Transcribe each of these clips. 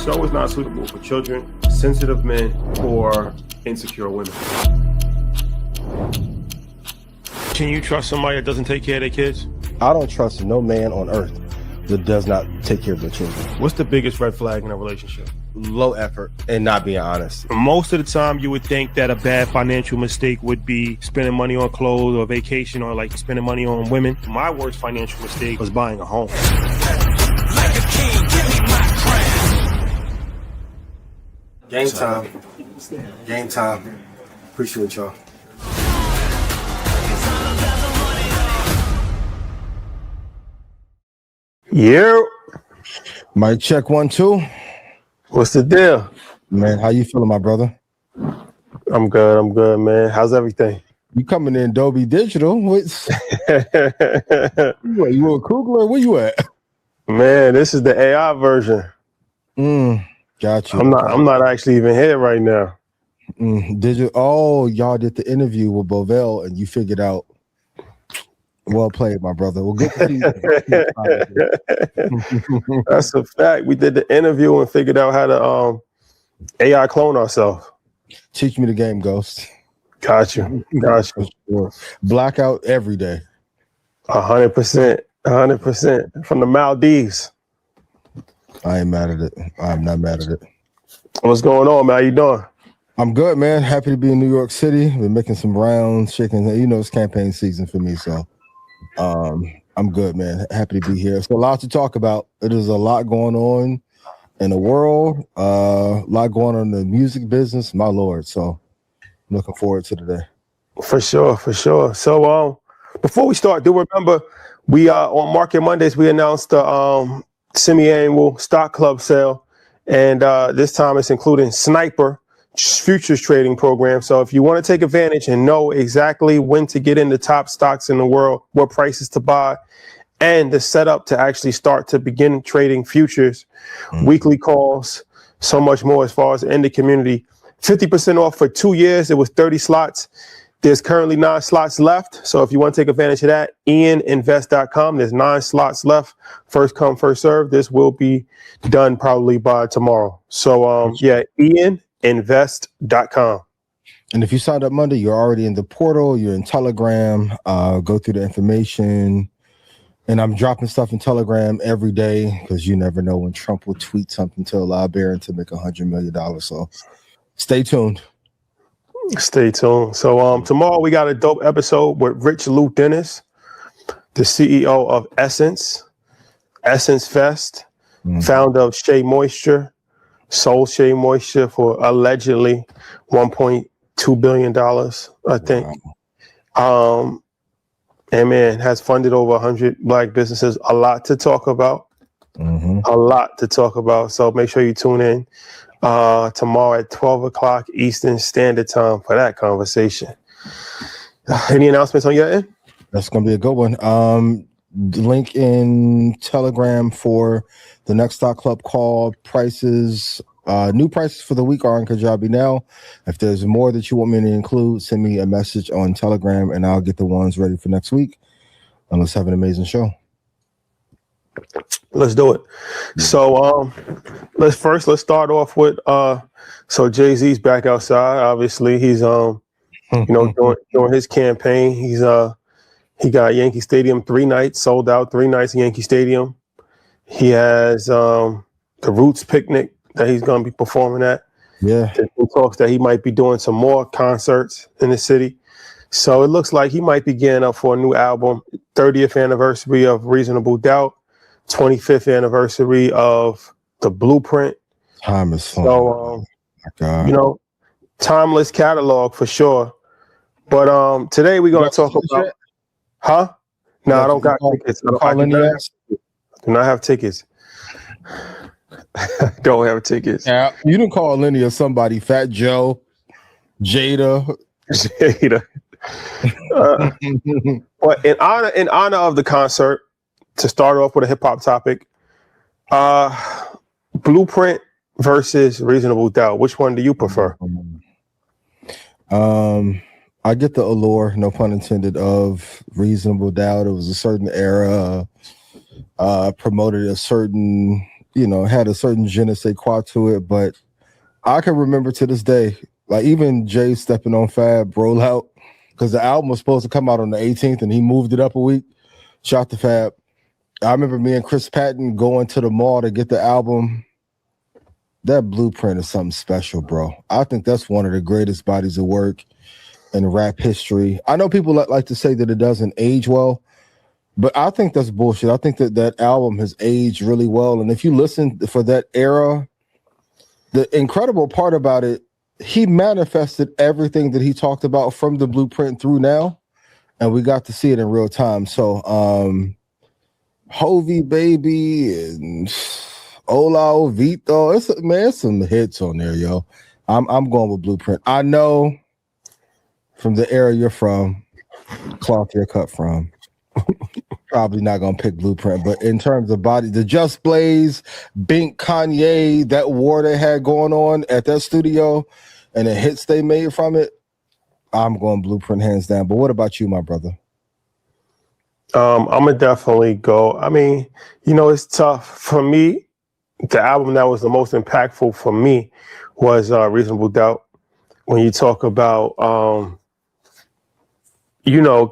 show is not suitable for children, sensitive men, or insecure women. Can you trust somebody that doesn't take care of their kids? I don't trust no man on earth that does not take care of their children. What's the biggest red flag in a relationship? Low effort and not being honest. Most of the time, you would think that a bad financial mistake would be spending money on clothes or vacation or like spending money on women. My worst financial mistake was buying a home. Like a king, give me my crown. Game time. Game time. Appreciate y'all. Yeah. Mic check 1, 2. What's the deal? Man, how you feeling, my brother? I'm good, man. How's everything? You coming in Dolby Digital? What? You a Kugler? Where you at? Man, this is the AI version. Got you. I'm not actually even here right now. Did you? Oh, y'all did the interview with Bovell and you figured out. Well played, my brother. Well, good to see you. That's a fact. We did the interview and figured out how to AI clone ourselves. Teach me the game, Ghost. Got you. Sure. Blackout every day. 100%. 100%. From the Maldives. I ain't mad at it. I'm not mad at it. What's going on, man? How you doing? I'm good, man. Happy to be in New York City. Been making some rounds, shaking. You know, it's campaign season for me, so I'm good, man. Happy to be here. It's a lot to talk about. It is a lot going on in the world, a lot going on in the music business, my lord. So I'm looking forward to today. For sure. So before we start, do remember we on Market Mondays we announced the semi-annual stock club sale, and this time it's including Sniper futures trading program. So if you want to take advantage and know exactly when to get in the top stocks in the world, what prices to buy, and the setup to actually start to begin trading futures, weekly calls, so much more as far as in the community. 50% off for 2 years. It was 30 slots. There's currently 9 slots left. So if you want to take advantage of that, ianinvest.com. There's 9 slots left. First come, first serve. This will be done probably by tomorrow. So ianinvest.com. And if you signed up Monday, you're already in the portal, you're in Telegram, go through the information. And I'm dropping stuff in Telegram every day because you never know when Trump will tweet something to allow Barron to make $100 million. So stay tuned. So tomorrow we got a dope episode with Rich Lou Dennis, the CEO of Essence Fest, founder of Shea Moisture, sold Shea Moisture for allegedly $1.2 billion, I think. Wow. And man, has funded over 100 Black businesses. A lot to talk about. So make sure you tune in tomorrow at 12 o'clock Eastern Standard Time for that conversation. Any announcements on your end? That's going to be a good one. Link in Telegram for the next stock club call. Prices, new prices for the week are on Kajabi now. If there's more that you want me to include, send me a message on Telegram and I'll get the ones ready for next week. And let's have an amazing show. Let's do it. So let's start off with so Jay-Z's back outside. Obviously, he's doing his campaign. He got Yankee Stadium 3 nights, sold out 3 nights in Yankee Stadium. He has the Roots picnic that he's going to be performing at. Yeah. He talks that he might be doing some more concerts in the city. So it looks like he might be getting up for a new album. 30th anniversary of Reasonable Doubt, 25th anniversary of The Blueprint. Time is fun. So, timeless catalog for sure. But today we're going to talk about... Huh? No, I don't got tickets. I do not have tickets. Don't have tickets. Yeah, you didn't call Lenny or somebody, Fat Joe, Jada. But in honor of the concert, to start off with a hip hop topic, Blueprint versus Reasonable Doubt. Which one do you prefer? I get the allure, no pun intended, of Reasonable Doubt. It was a certain era, promoted a certain had a certain je ne sais quoi to it. But I can remember to this day, like even Jay stepping on Fab rollout, because the album was supposed to come out on the 18th and he moved it up a week. Shout to Fab. I remember me and Chris Patton going to the mall to get the album. That blueprint is something special, bro. I think that's one of the greatest bodies of work in rap history. I know people like to say that it doesn't age well, but I think that's bullshit. I think that album has aged really well. And if you listen for that era, the incredible part about it, he manifested everything that he talked about from the blueprint through now, and we got to see it in real time. So, Hovey Baby and Ola Ovito, it's some hits on there, yo. I'm going with Blueprint. I know from the era you're from, cloth you're cut from. Probably not gonna pick Blueprint, but in terms of body, the Just Blaze, Bink, Kanye, that war they had going on at that studio, and the hits they made from it, I'm going Blueprint hands down. But what about you, my brother? I'm gonna definitely go. I mean, it's tough for me. The album that was the most impactful for me was Reasonable Doubt. When you talk about,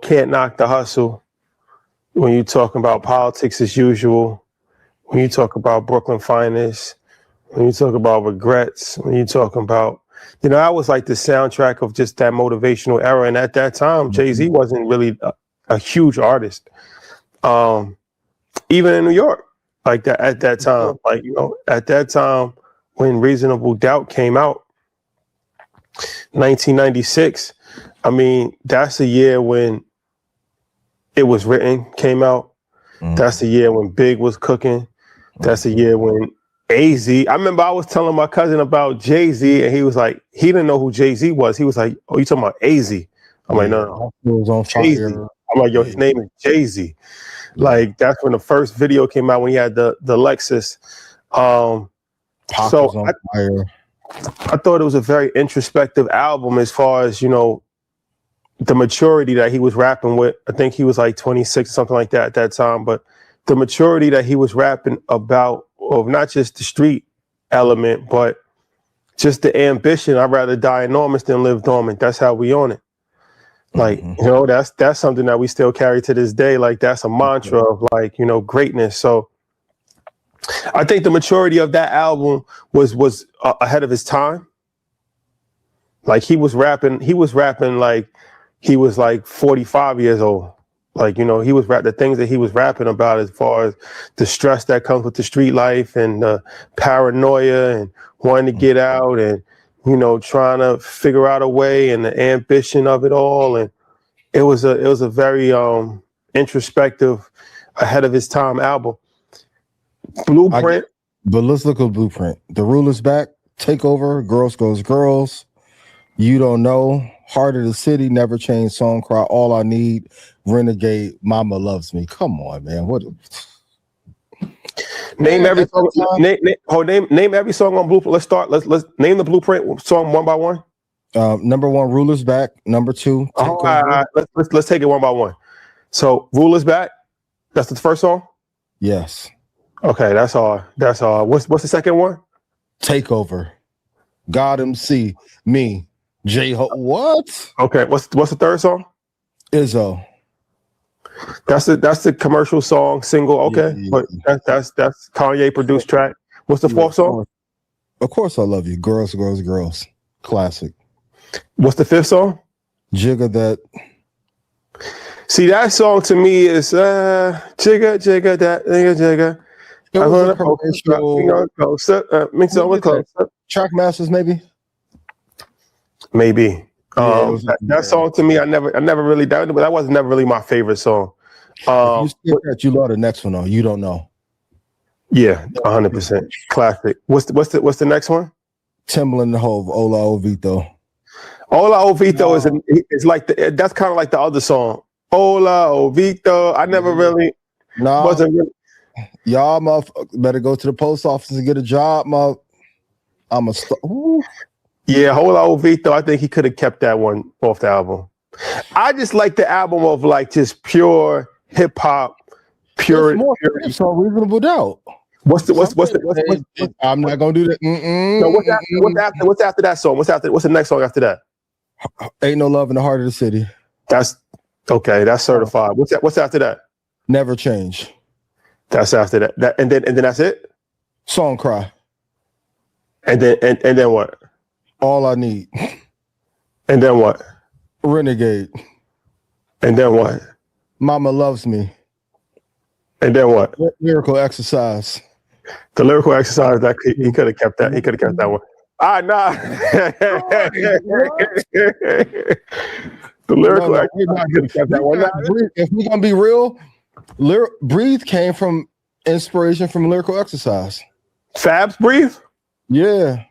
Can't Knock the Hustle. When you talk about Politics as Usual. When you talk about Brooklyn Finest. When you talk about Regrets. When you talk about, that was like the soundtrack of just that motivational era. And at that time, Jay-Z wasn't really a huge artist, even in New York, like that at that time. Like, at that time when Reasonable Doubt came out, 1996, I mean, that's the year when It Was Written came out. That's the year when Big was cooking. That's the year when AZ. I remember I was telling my cousin about Jay-Z, and he was like, he didn't know who Jay-Z was. He was like, "Oh, you talking about AZ?" I'm like, no. It was on Jay-Z. fire. I'm like, yo, his name is Jay-Z. Like, that's when the first video came out, when he had the Lexus. Pac So was on fire. I thought it was a very introspective album as far as, the maturity that he was rapping with. I think he was like 26, something like that at that time. But the maturity that he was rapping about, of not just the street element, but just the ambition. I'd rather die enormous than live dormant. That's how we own it. Like, that's something that we still carry to this day. Like, that's a mantra of, like, greatness. So I think the maturity of that album was ahead of his time. Like, he was rapping like he was like 45 years old. Like, he was the things that he was rapping about, as far as the stress that comes with the street life and the paranoia and wanting to get out and, trying to figure out a way, and the ambition of it all. And it was a very introspective, ahead of his time album. Blueprint. But let's look at Blueprint. The Rule Is Back, Takeover, Girls Goes Girls, You Don't Know, Heart of the City, Never Change, Song Cry, All I Need, Renegade, Mama Loves Me. Come on, man. Name every song. Name every song on Blueprint. Let's start. Let's name the Blueprint song one by one. Number one, Rule Is Back. Number two, all right. Let's take it one by one. So, Rule Is Back. That's the first song. Yes. Okay, that's all. What's the second one? Takeover. God MC, me, J-Ho. What? Okay, what's the third song? Izzo. That's the commercial song, single. Okay, but that's Kanye produced track. What's the fourth song? Of course, I Love You. Girls, Girls, Girls. Classic. What's the fifth song? Jigga That. See, that song to me is Jigga, Jigga That, Jigga. It was a commercial. Mix it with closer. Track Masters, maybe. Maybe. That song to me, I never really doubted it, but that was never really my favorite song. You skip that, you love the next one though. You Don't Know. Yeah, 100% classic. What's the next one? Timbaland and Hove, Ola Ovito. Ola Ovito is like that's kind of like the other song. Ola Ovito. I never really wasn't really. Y'all better go to the post office and get a job, I'm a Yeah, Ola Ovito. I think he could have kept that one off the album. I just like the album of like just pure hip hop, pure. So Reasonable Doubt. I'm not gonna do that. No, what's after that song? What's the next song after that? Ain't No Love in the Heart of the City. That's okay. That's certified. What's after that? Never Change. That's after that. And then that's it. Song Cry. And then what? All I Need. And then what? Renegade. And then what? Mama Loves Me. And then what? Lyrical Exercise. The lyrical exercise, that he could have kept that. He could have kept that one. Nah. The lyrical exercise could have kept that one. If we're gonna be real, Breathe came from inspiration from Lyrical Exercise. Fab's Breathe? Yeah.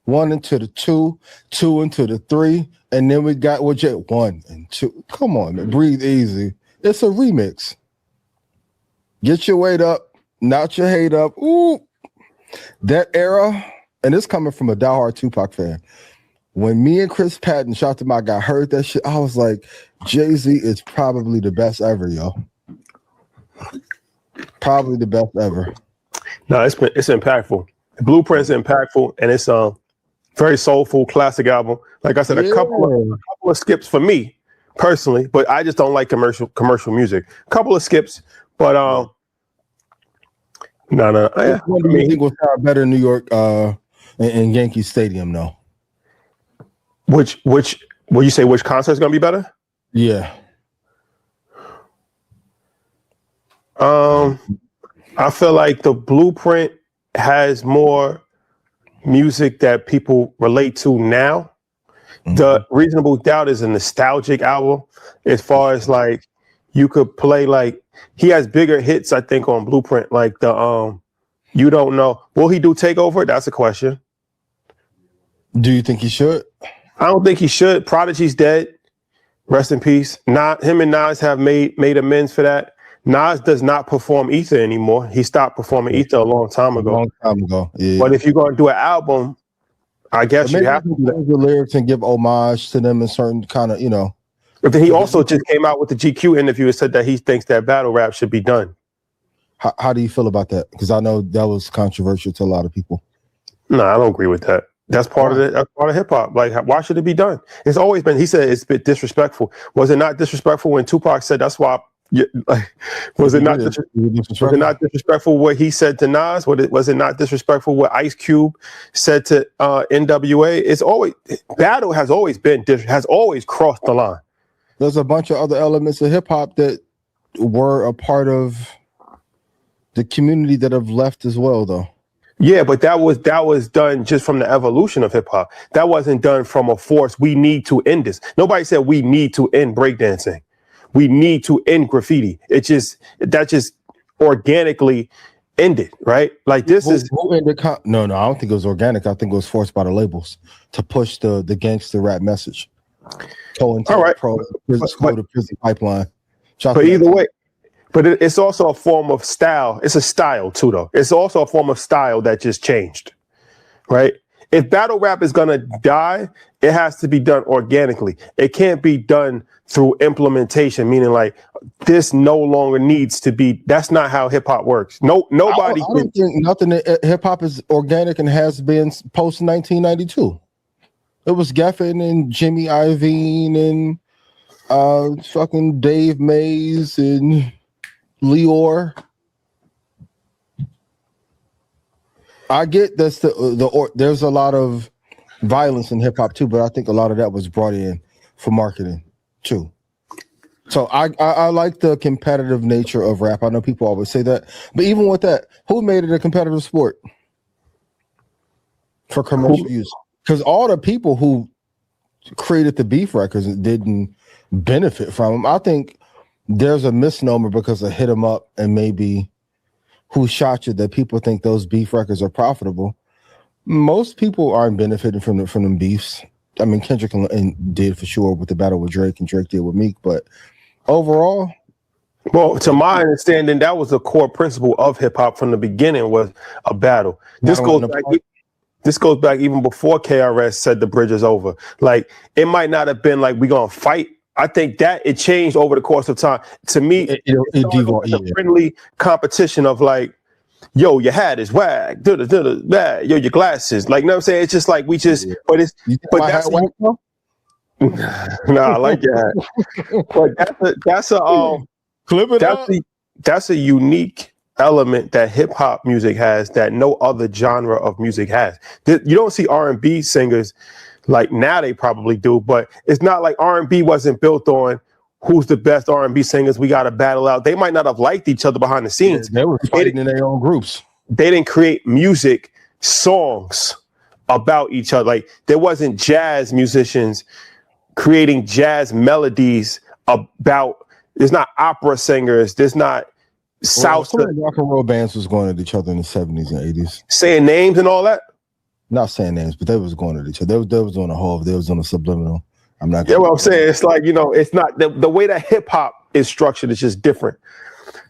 1 into the 2, 2 into the 3, and then we got 1 and 2. Come on, man. Breathe Easy. It's a remix. Get your weight up, not your hate up. Ooh. That era, and it's coming from a diehard Tupac fan. When me and Chris Patton, shout to my guy, heard that shit, I was like, Jay-Z is probably the best ever, yo. Probably the best ever. No, it's impactful. Blueprint's impactful, and it's very soulful, classic album. Like I said, a couple of skips for me personally, but I just don't like commercial music. A couple of skips, but no. I think will sound better in New York in Yankee Stadium, though. Which will you say which concert's gonna be better? Yeah. I feel like the Blueprint has more music that people relate to now. Mm-hmm. The Reasonable Doubt is a nostalgic album as far as like you could play, like he has bigger hits, I think, on Blueprint, like the You Don't Know. Will he do Takeover? That's a question. Do you think he should? I don't think he should. Prodigy's dead. Rest in peace. Him and Nas have made amends for that. Nas does not perform Ether anymore. He stopped performing Ether a long time ago. Yeah. But if you're going to do an album, I guess you have to do that. The lyrics and give homage to them in certain kind of, But then he also just came out with the GQ interview and said that he thinks that battle rap should be done. How do you feel about that? Because I know that was controversial to a lot of people. No, I don't agree with that. That's part of it. That's part of hip hop. Like, why should it be done? It's always been. He said it's a bit disrespectful. Was it not disrespectful when Tupac said that's why? Was it not disrespectful what he said to Nas? Was it not disrespectful what Ice Cube said to NWA? It's always battle has always crossed the line. There's a bunch of other elements of hip hop that were a part of the community that have left as well, though. Yeah, but that was done just from the evolution of hip hop. That wasn't done from a force. We need to end this. Nobody said we need to end breakdancing. We need to end graffiti. That just organically ended, right? Like this is who ended. No, I don't think it was organic. I think it was forced by the labels to push the gangster rap message. All right, the prison pipeline. But either way. But it's also a form of style. It's a style too, though. It's also a form of style that just changed, right? If battle rap is going to die, it has to be done organically. It can't be done through implementation, meaning like this no longer needs to be. That's not how hip hop works. Nobody. I don't think nothing hip hop is organic and has been post 1992. It was Geffen and Jimmy Iovine and fucking Dave Mays and Leor. I get this. There's a lot of violence in hip hop too, but I think a lot of that was brought in for marketing too. So I like the competitive nature of rap. I know people always say that, but even with that, who made it a competitive sport for commercial use? Because all the people who created the beef records didn't benefit from them. I think there's a misnomer because of Hit 'Em Up and maybe Who Shot You that people think those beef records are profitable. Most people aren't benefiting from them beefs. I mean, Kendrick did for sure with the battle with Drake, and Drake did with Meek, but overall, well, to my understanding, that was a core principle of hip hop from the beginning, was a battle. This goes back even before KRS said the bridge is over. Like, it might not have been like we gonna fight. I think that it changed over the course of time. To me, it's a friendly competition of like, yo, your hat is whack, yo, your glasses. Like, you know what I'm saying? It's just like we just, but it's, You think but my that's hat whack, though? nah, I like your hat. But Clip it that's up. that's a unique element that hip hop music has that no other genre of music has. You don't see R&B singers like now, they probably do, but it's not like R&B wasn't built on who's the best R&B singers. We got to battle out. They might not have liked each other behind the scenes. They were fighting in their own groups. They didn't create music songs about each other. Like there wasn't jazz musicians creating jazz melodies about. There's not opera singers. There's not salsa. Some of the rock and roll bands was going at each other in the 70s and 80s. Saying names and all that. Not saying names, but they was going at each other. They was on a whole. They was on a subliminal. I'm not. Yeah, what I'm saying, it's like, you know, it's not the way that hip hop is structured is just different.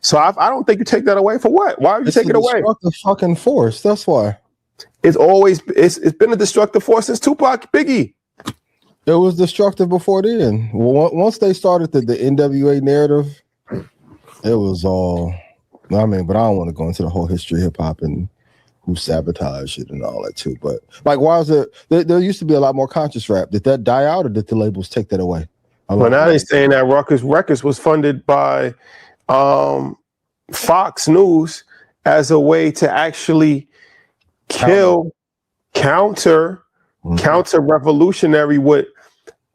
So I don't think you take that away for what? Why would you take it away? Destructive fucking force. That's why. It's been a destructive force since Tupac, Biggie. It was destructive before then. Well, once they started the NWA narrative, it was all. I mean, but I don't want to go into the whole history of hip hop and who sabotaged it and all that too. But like, why is it? There used to be a lot more conscious rap. Did that die out, or did the labels take that away? Well, now they're saying that Ruckus Records was funded by Fox News as a way to actually counter revolutionary with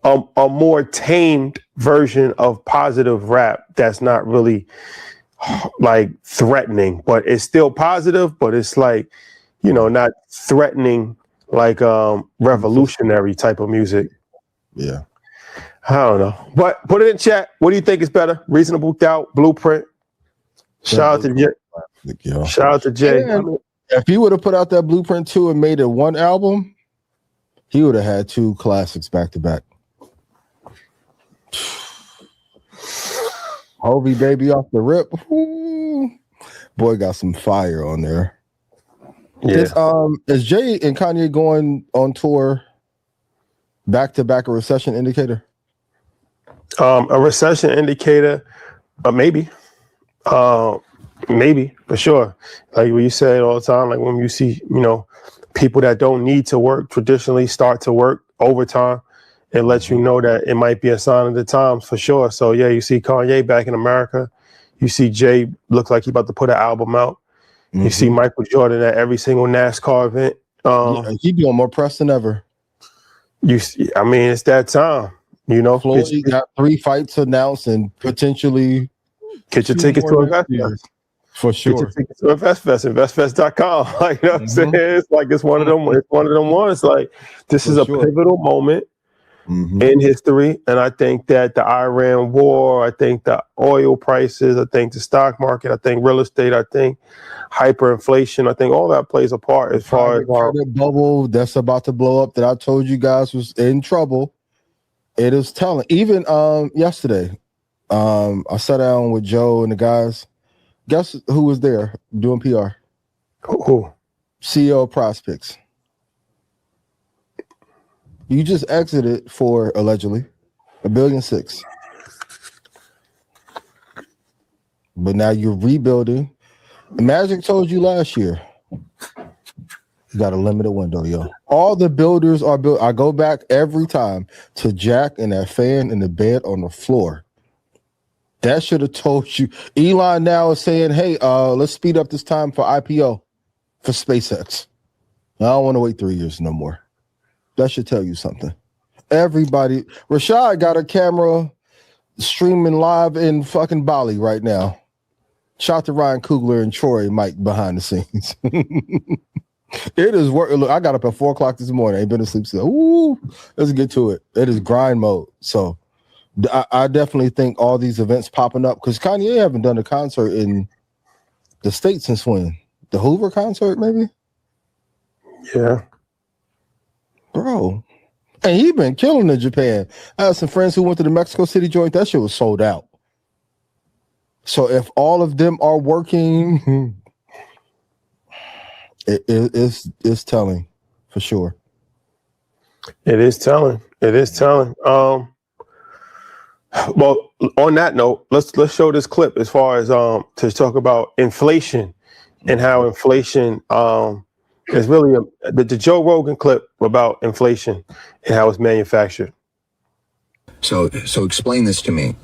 a more tamed version of positive rap that's not really like threatening, but it's still positive, but it's like, you know, not threatening like revolutionary type of music. Yeah. I don't know. But put it in chat. What do you think is better? Reasonable Doubt, Blueprint? Shout out to Jay. Shout out to Jay. If he would have put out that Blueprint 2 and made it one album, he would have had two classics back to back. Hovey Baby off the rip. Ooh. Boy got some fire on there. Yeah. Is Jay and Kanye going on tour back to back a recession indicator? A recession indicator, maybe. Maybe for sure. Like what you say all the time, like when you see, you know, people that don't need to work traditionally start to work overtime, it lets you know that it might be a sign of the times for sure. So yeah, you see Kanye back in America. You see Jay looks like he's about to put an album out. You see Michael Jordan at every single NASCAR event. He doing more press than ever. I mean, it's that time. You know, Floyd got 3 fights announced and potentially get your tickets to InvestFest. For sure. Get your tickets to InvestFest, investfest.com. Like, you know what I'm saying? It's like it's one of them ones. Like, this is a pivotal moment in history. And I think that the Iran war, I think the oil prices, I think the stock market, I think real estate, I think hyperinflation, I think all that plays a part as far as credit bubble that's about to blow up that I told you guys was in trouble. It is telling. Even yesterday, I sat down with Joe and the guys. Guess who was there doing PR? Who? CEO of Prospects. You just exited for allegedly $1.6 billion. But now you're rebuilding. Magic told you last year. You got a limited window, yo. All the builders are built. I go back every time to Jack and that fan in the bed on the floor. That should have told you. Elon now is saying, hey, let's speed up this time for IPO for SpaceX. I don't want to wait 3 years no more. That should tell you something. Everybody, Rashad got a camera streaming live in fucking Bali right now. Shout out to Ryan Coogler and Troy Mike behind the scenes. It is work. Look, I got up at 4 o'clock this morning. I ain't been asleep since. Ooh, let's get to it. It is grind mode. So I definitely think all these events popping up because Kanye haven't done a concert in the States since when? The Hoover concert, maybe? Yeah. Bro. And he been killing in Japan. I had some friends who went to the Mexico City joint. That shit was sold out. So if all of them are working, it's telling for sure. It is telling. It is telling. Well, on that note, let's show this clip as far as to talk about inflation. and how inflation is really the Joe Rogan clip about inflation and how it's manufactured. So explain this to me.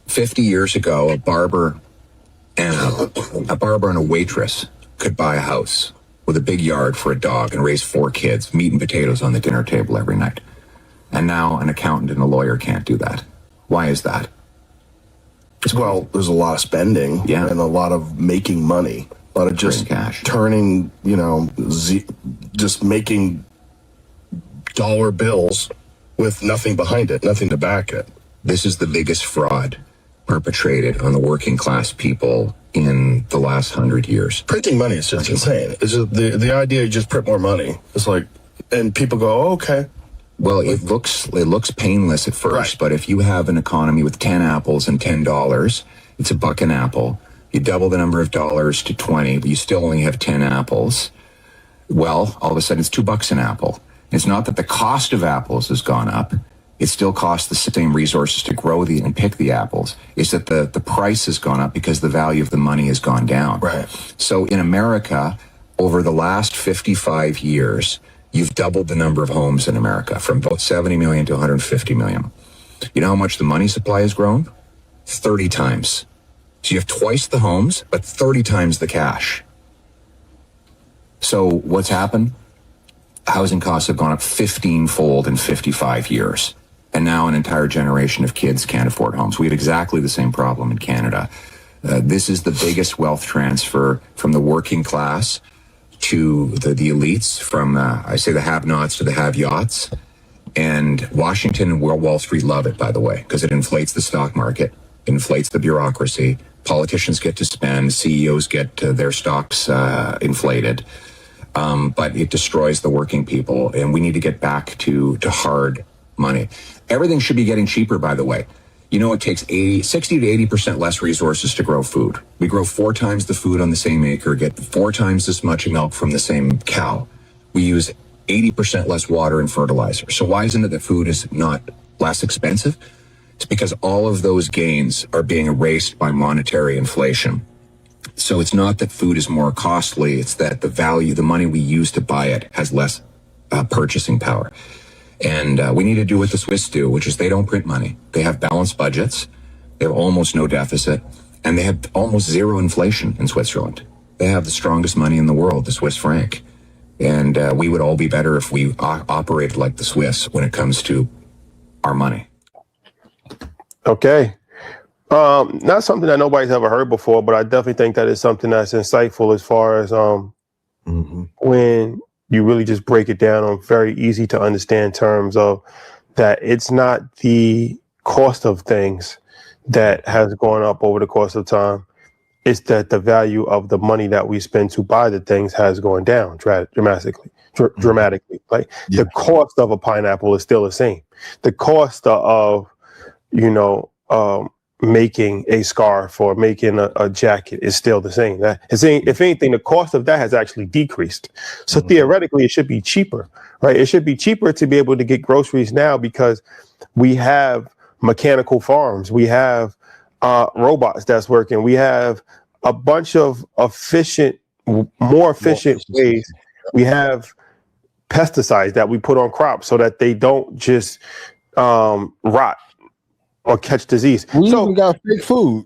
50 years ago, a barber and a waitress could buy a house with a big yard for a dog and raise 4 kids, meat and potatoes on the dinner table every night. And now an accountant and a lawyer can't do that. Why is that? Well, there's a lot of spending and a lot of making money, a lot of just cash, turning, just making dollar bills with nothing behind it, nothing to back it. This is the biggest fraud perpetrated on the working class people in the last 100 years. Printing money is just insane. It's just the idea you just print more money. It's like, and people go, oh, okay. Well, it looks painless at first, but if you have an economy with 10 apples and $10, it's $1 an apple. You double the number of dollars to 20, but you still only have 10 apples. Well, all of a sudden it's $2 an apple. It's not that the cost of apples has gone up. It still costs the same resources to grow and pick the apples. It's that the price has gone up because the value of the money has gone down. Right. So in America, over the last 55 years, you've doubled the number of homes in America from about 70 million to 150 million. You know how much the money supply has grown? 30 times. So you have twice the homes, but 30 times the cash. So what's happened? Housing costs have gone up 15-fold in 55 years. And now an entire generation of kids can't afford homes. We had exactly the same problem in Canada. This is the biggest wealth transfer from the working class to the elites, from I say the have-nots to the have-yachts. And Washington and Wall Street love it, by the way, because it inflates the stock market, inflates the bureaucracy. Politicians get to spend, CEOs get their stocks inflated, but it destroys the working people. And we need to get back to hard money. Everything should be getting cheaper, by the way. You know, it takes 60 to 80% less resources to grow food. We grow 4 times the food on the same acre, get 4 times this much milk from the same cow. We use 80% less water and fertilizer. So why isn't it that food is not less expensive? It's because all of those gains are being erased by monetary inflation. So it's not that food is more costly, it's that the value, the money we use to buy it has less purchasing power. And we need to do what the Swiss do, which is they don't print money. They have balanced budgets. They have almost no deficit. And they have almost zero inflation in Switzerland. They have the strongest money in the world, the Swiss franc. And we would all be better if we operated like the Swiss when it comes to our money. Okay. Not something that nobody's ever heard before, but I definitely think that is something that's insightful as far as when you really just break it down on very easy to understand terms of that it's not the cost of things that has gone up over the course of time. It's that the value of the money that we spend to buy the things has gone down dramatically. The cost of a pineapple is still the same. The cost of, making a scarf or making a jacket is still the same. If anything, the cost of that has actually decreased. So theoretically, it should be cheaper, right? It should be cheaper to be able to get groceries now because we have mechanical farms. We have robots that's working. We have a bunch of more efficient ways. We have pesticides that we put on crops so that they don't just rot or catch disease. We even got fake food.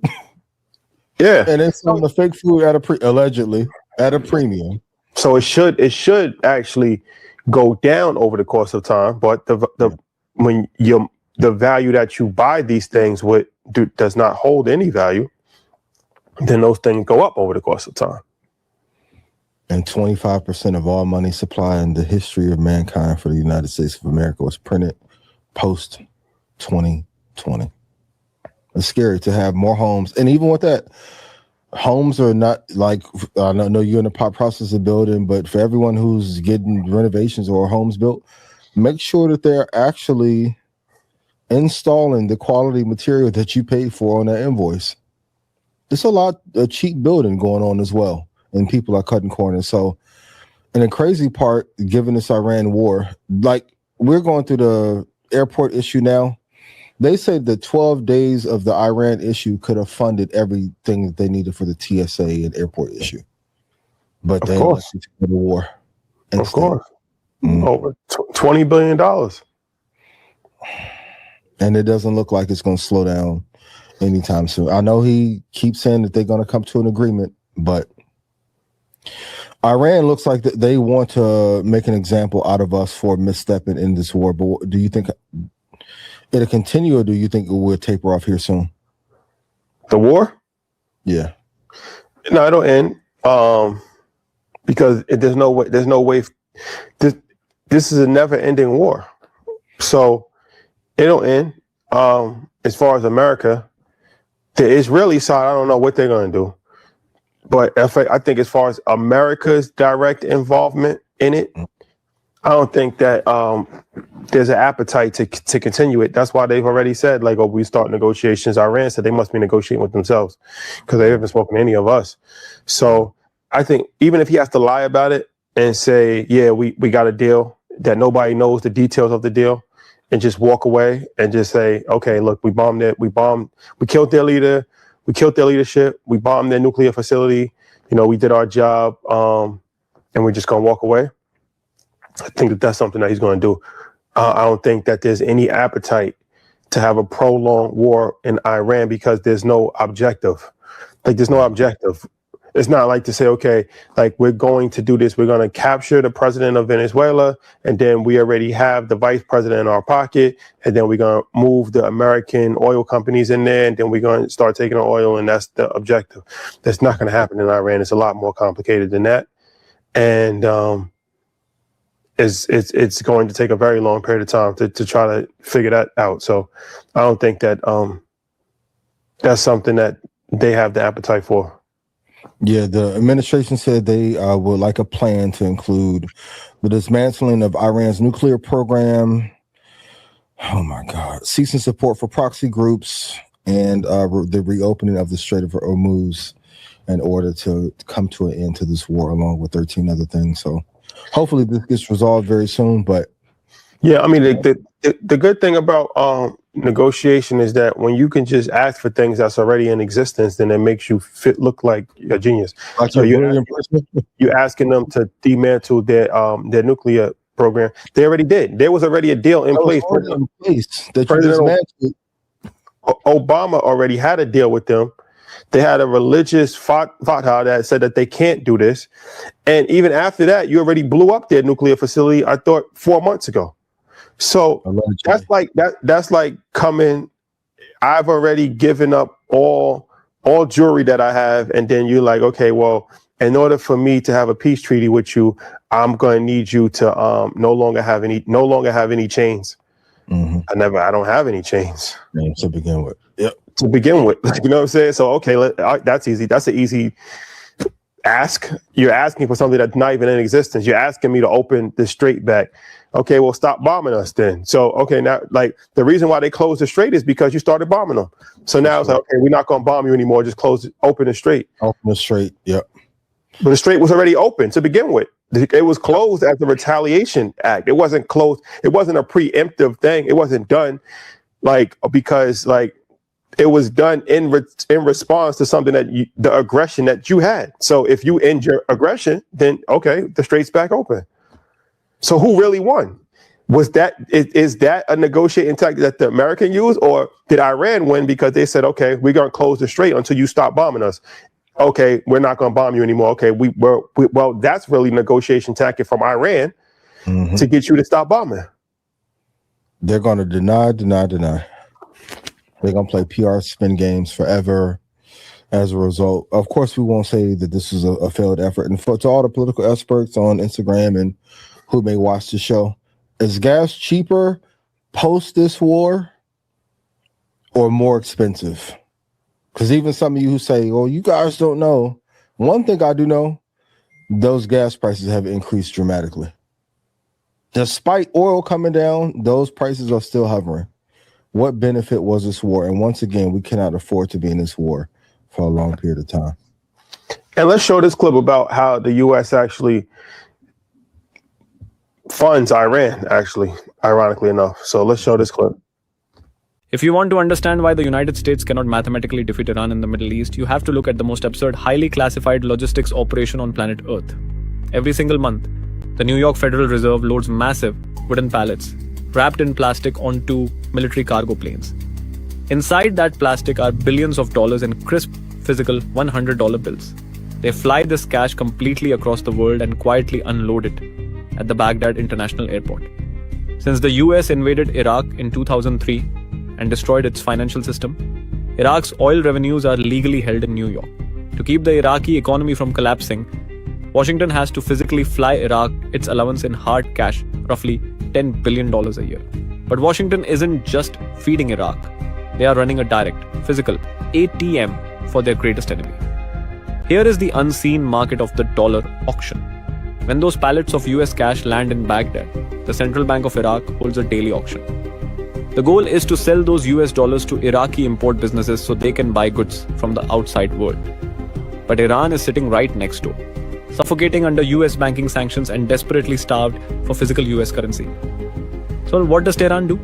Yeah. And it's on the fake food allegedly at a premium. So it should actually go down over the course of time, but the value that you buy these things with does not hold any value, then those things go up over the course of time. And 25% of all money supply in the history of mankind for the United States of America was printed post 2020. It's scary to have more homes. And even with that, homes are not like, I know you're in the process of building, but for everyone who's getting renovations or homes built, make sure that they're actually installing the quality material that you paid for on that invoice. There's a lot of cheap building going on as well, and people are cutting corners. So, and the crazy part, given this Iran war, like we're going through the airport issue now. They said the 12 days of the Iran issue could have funded everything that they needed for the TSA and airport issue. but Of they course. elected to go to war. Of instead. course. Over $20 billion. And it doesn't look like it's going to slow down anytime soon. I know he keeps saying that they're going to come to an agreement, but Iran looks like they want to make an example out of us for misstepping in this war. But do you think it'll continue, or do you think it will taper off here soon? The war? Yeah. No, it'll end. Because there's no way. This is a never-ending war. So it'll end. As far as America, the Israeli side, I don't know what they're going to do. But I think as far as America's direct involvement in it, I don't think that there's an appetite to continue it. That's why they've already said, like, oh, we start negotiations. Iran said they must be negotiating with themselves because they haven't spoken to any of us. So I think even if he has to lie about it and say, yeah, we got a deal that nobody knows the details of the deal, and just walk away and just say, okay, look, we killed their leader. We killed their leadership. We bombed their nuclear facility. We did our job, and we're just going to walk away. I think that that's something that he's going to do. I don't think that there's any appetite to have a prolonged war in Iran because there's no objective. Like, there's no objective. It's not like to say, okay, like, we're going to do this. We're going to capture the president of Venezuela, and then we already have the vice president in our pocket, and then we're going to move the American oil companies in there, and then we're going to start taking the oil, and that's the objective. That's not going to happen in Iran. It's a lot more complicated than that. And it's going to take a very long period of time to try to figure that out. So I don't think that that's something that they have the appetite for. Yeah, the administration said they would like a plan to include the dismantling of Iran's nuclear program. Oh my God. Ceasing support for proxy groups and the reopening of the Strait of Hormuz in order to come to an end to this war, along with 13 other things. So hopefully this gets resolved very soon. But yeah, I mean, the good thing about negotiation is that when you can just ask for things that's already in existence, then it makes you look like a genius. So you're asking them to dismantle their nuclear program. They already did. There was already a deal in place. President Obama already had a deal with them. They had a religious fatwa that said that they can't do this. And even after that, you already blew up their nuclear facility, I thought, 4 months ago. So that's like coming, I've already given up all jewelry that I have, and then you're like, okay, well, in order for me to have a peace treaty with you, I'm going to need you to no longer have any chains. Mm-hmm. I don't have any chains to begin with. Yep. To begin with, you know what I'm saying? So okay, that's easy. That's an easy ask. You're asking for something that's not even in existence. You're asking me to open the strait back. Okay, well, stop bombing us then. So, okay, now, like, the reason why they closed the strait is because you started bombing them. So now it's like, okay, we're not going to bomb you anymore. Just open the strait. Open the strait, yep. But the strait was already open to begin with. It was closed as a retaliation act. It wasn't closed. It wasn't a preemptive thing. It wasn't done, because it was done in response to something the aggression that you had. So if you end your aggression, then, okay, the strait's back open. So who really won? Is that a negotiating tactic that the American used, or did Iran win because they said, okay, we're going to close the strait until you stop bombing us? Okay, we're not going to bomb you anymore. Okay, well, that's really negotiation tactic from Iran to get you to stop bombing. They're going to deny. They're going to play PR spin games forever. As a result, of course, we won't say that this is a failed effort. And to all the political experts on Instagram and who may watch the show, is gas cheaper post this war or more expensive? Because even some of you who say, well, you guys don't know. One thing I do know, those gas prices have increased dramatically. Despite oil coming down, those prices are still hovering. What benefit was this war? And once again, we cannot afford to be in this war for a long period of time. And let's show this clip about how the U.S. actually funds Iran, ironically enough. So let's show this clip. If you want to understand why the United States cannot mathematically defeat Iran in the Middle East, you have to look at the most absurd, highly classified logistics operation on planet Earth. Every single month, the New York Federal Reserve loads massive wooden pallets wrapped in plastic onto military cargo planes. Inside that plastic are billions of dollars in crisp, physical $100 bills. They fly this cash completely across the world and quietly unload it at the Baghdad International Airport. Since the US invaded Iraq in 2003 and destroyed its financial system, Iraq's oil revenues are legally held in New York. To keep the Iraqi economy from collapsing, Washington has to physically fly Iraq its allowance in hard cash, roughly $10 billion a year. But Washington isn't just feeding Iraq. They are running a direct, physical ATM for their greatest enemy. Here is the unseen market of the dollar auction. When those pallets of US cash land in Baghdad, the central bank of Iraq holds a daily auction. The goal is to sell those US dollars to Iraqi import businesses so they can buy goods from the outside world. But Iran is sitting right next door, suffocating under US banking sanctions and desperately starved for physical US currency. So what does Tehran do?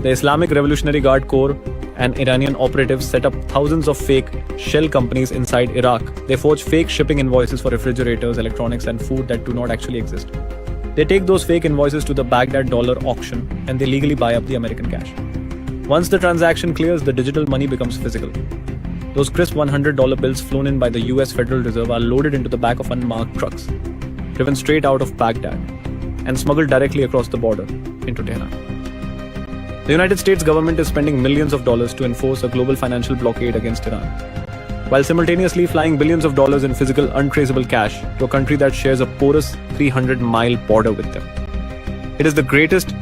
The Islamic Revolutionary Guard Corps and Iranian operatives set up thousands of fake shell companies inside Iraq. They forge fake shipping invoices for refrigerators, electronics, and food that do not actually exist. They take those fake invoices to the Baghdad dollar auction and they legally buy up the American cash. Once the transaction clears, the digital money becomes physical. Those crisp $100 bills flown in by the US Federal Reserve are loaded into the back of unmarked trucks, driven straight out of Baghdad, and smuggled directly across the border into Tehran. The United States government is spending millions of dollars to enforce a global financial blockade against Iran, while simultaneously flying billions of dollars in physical, untraceable cash to a country that shares a porous 300-mile border with them. It is the greatest,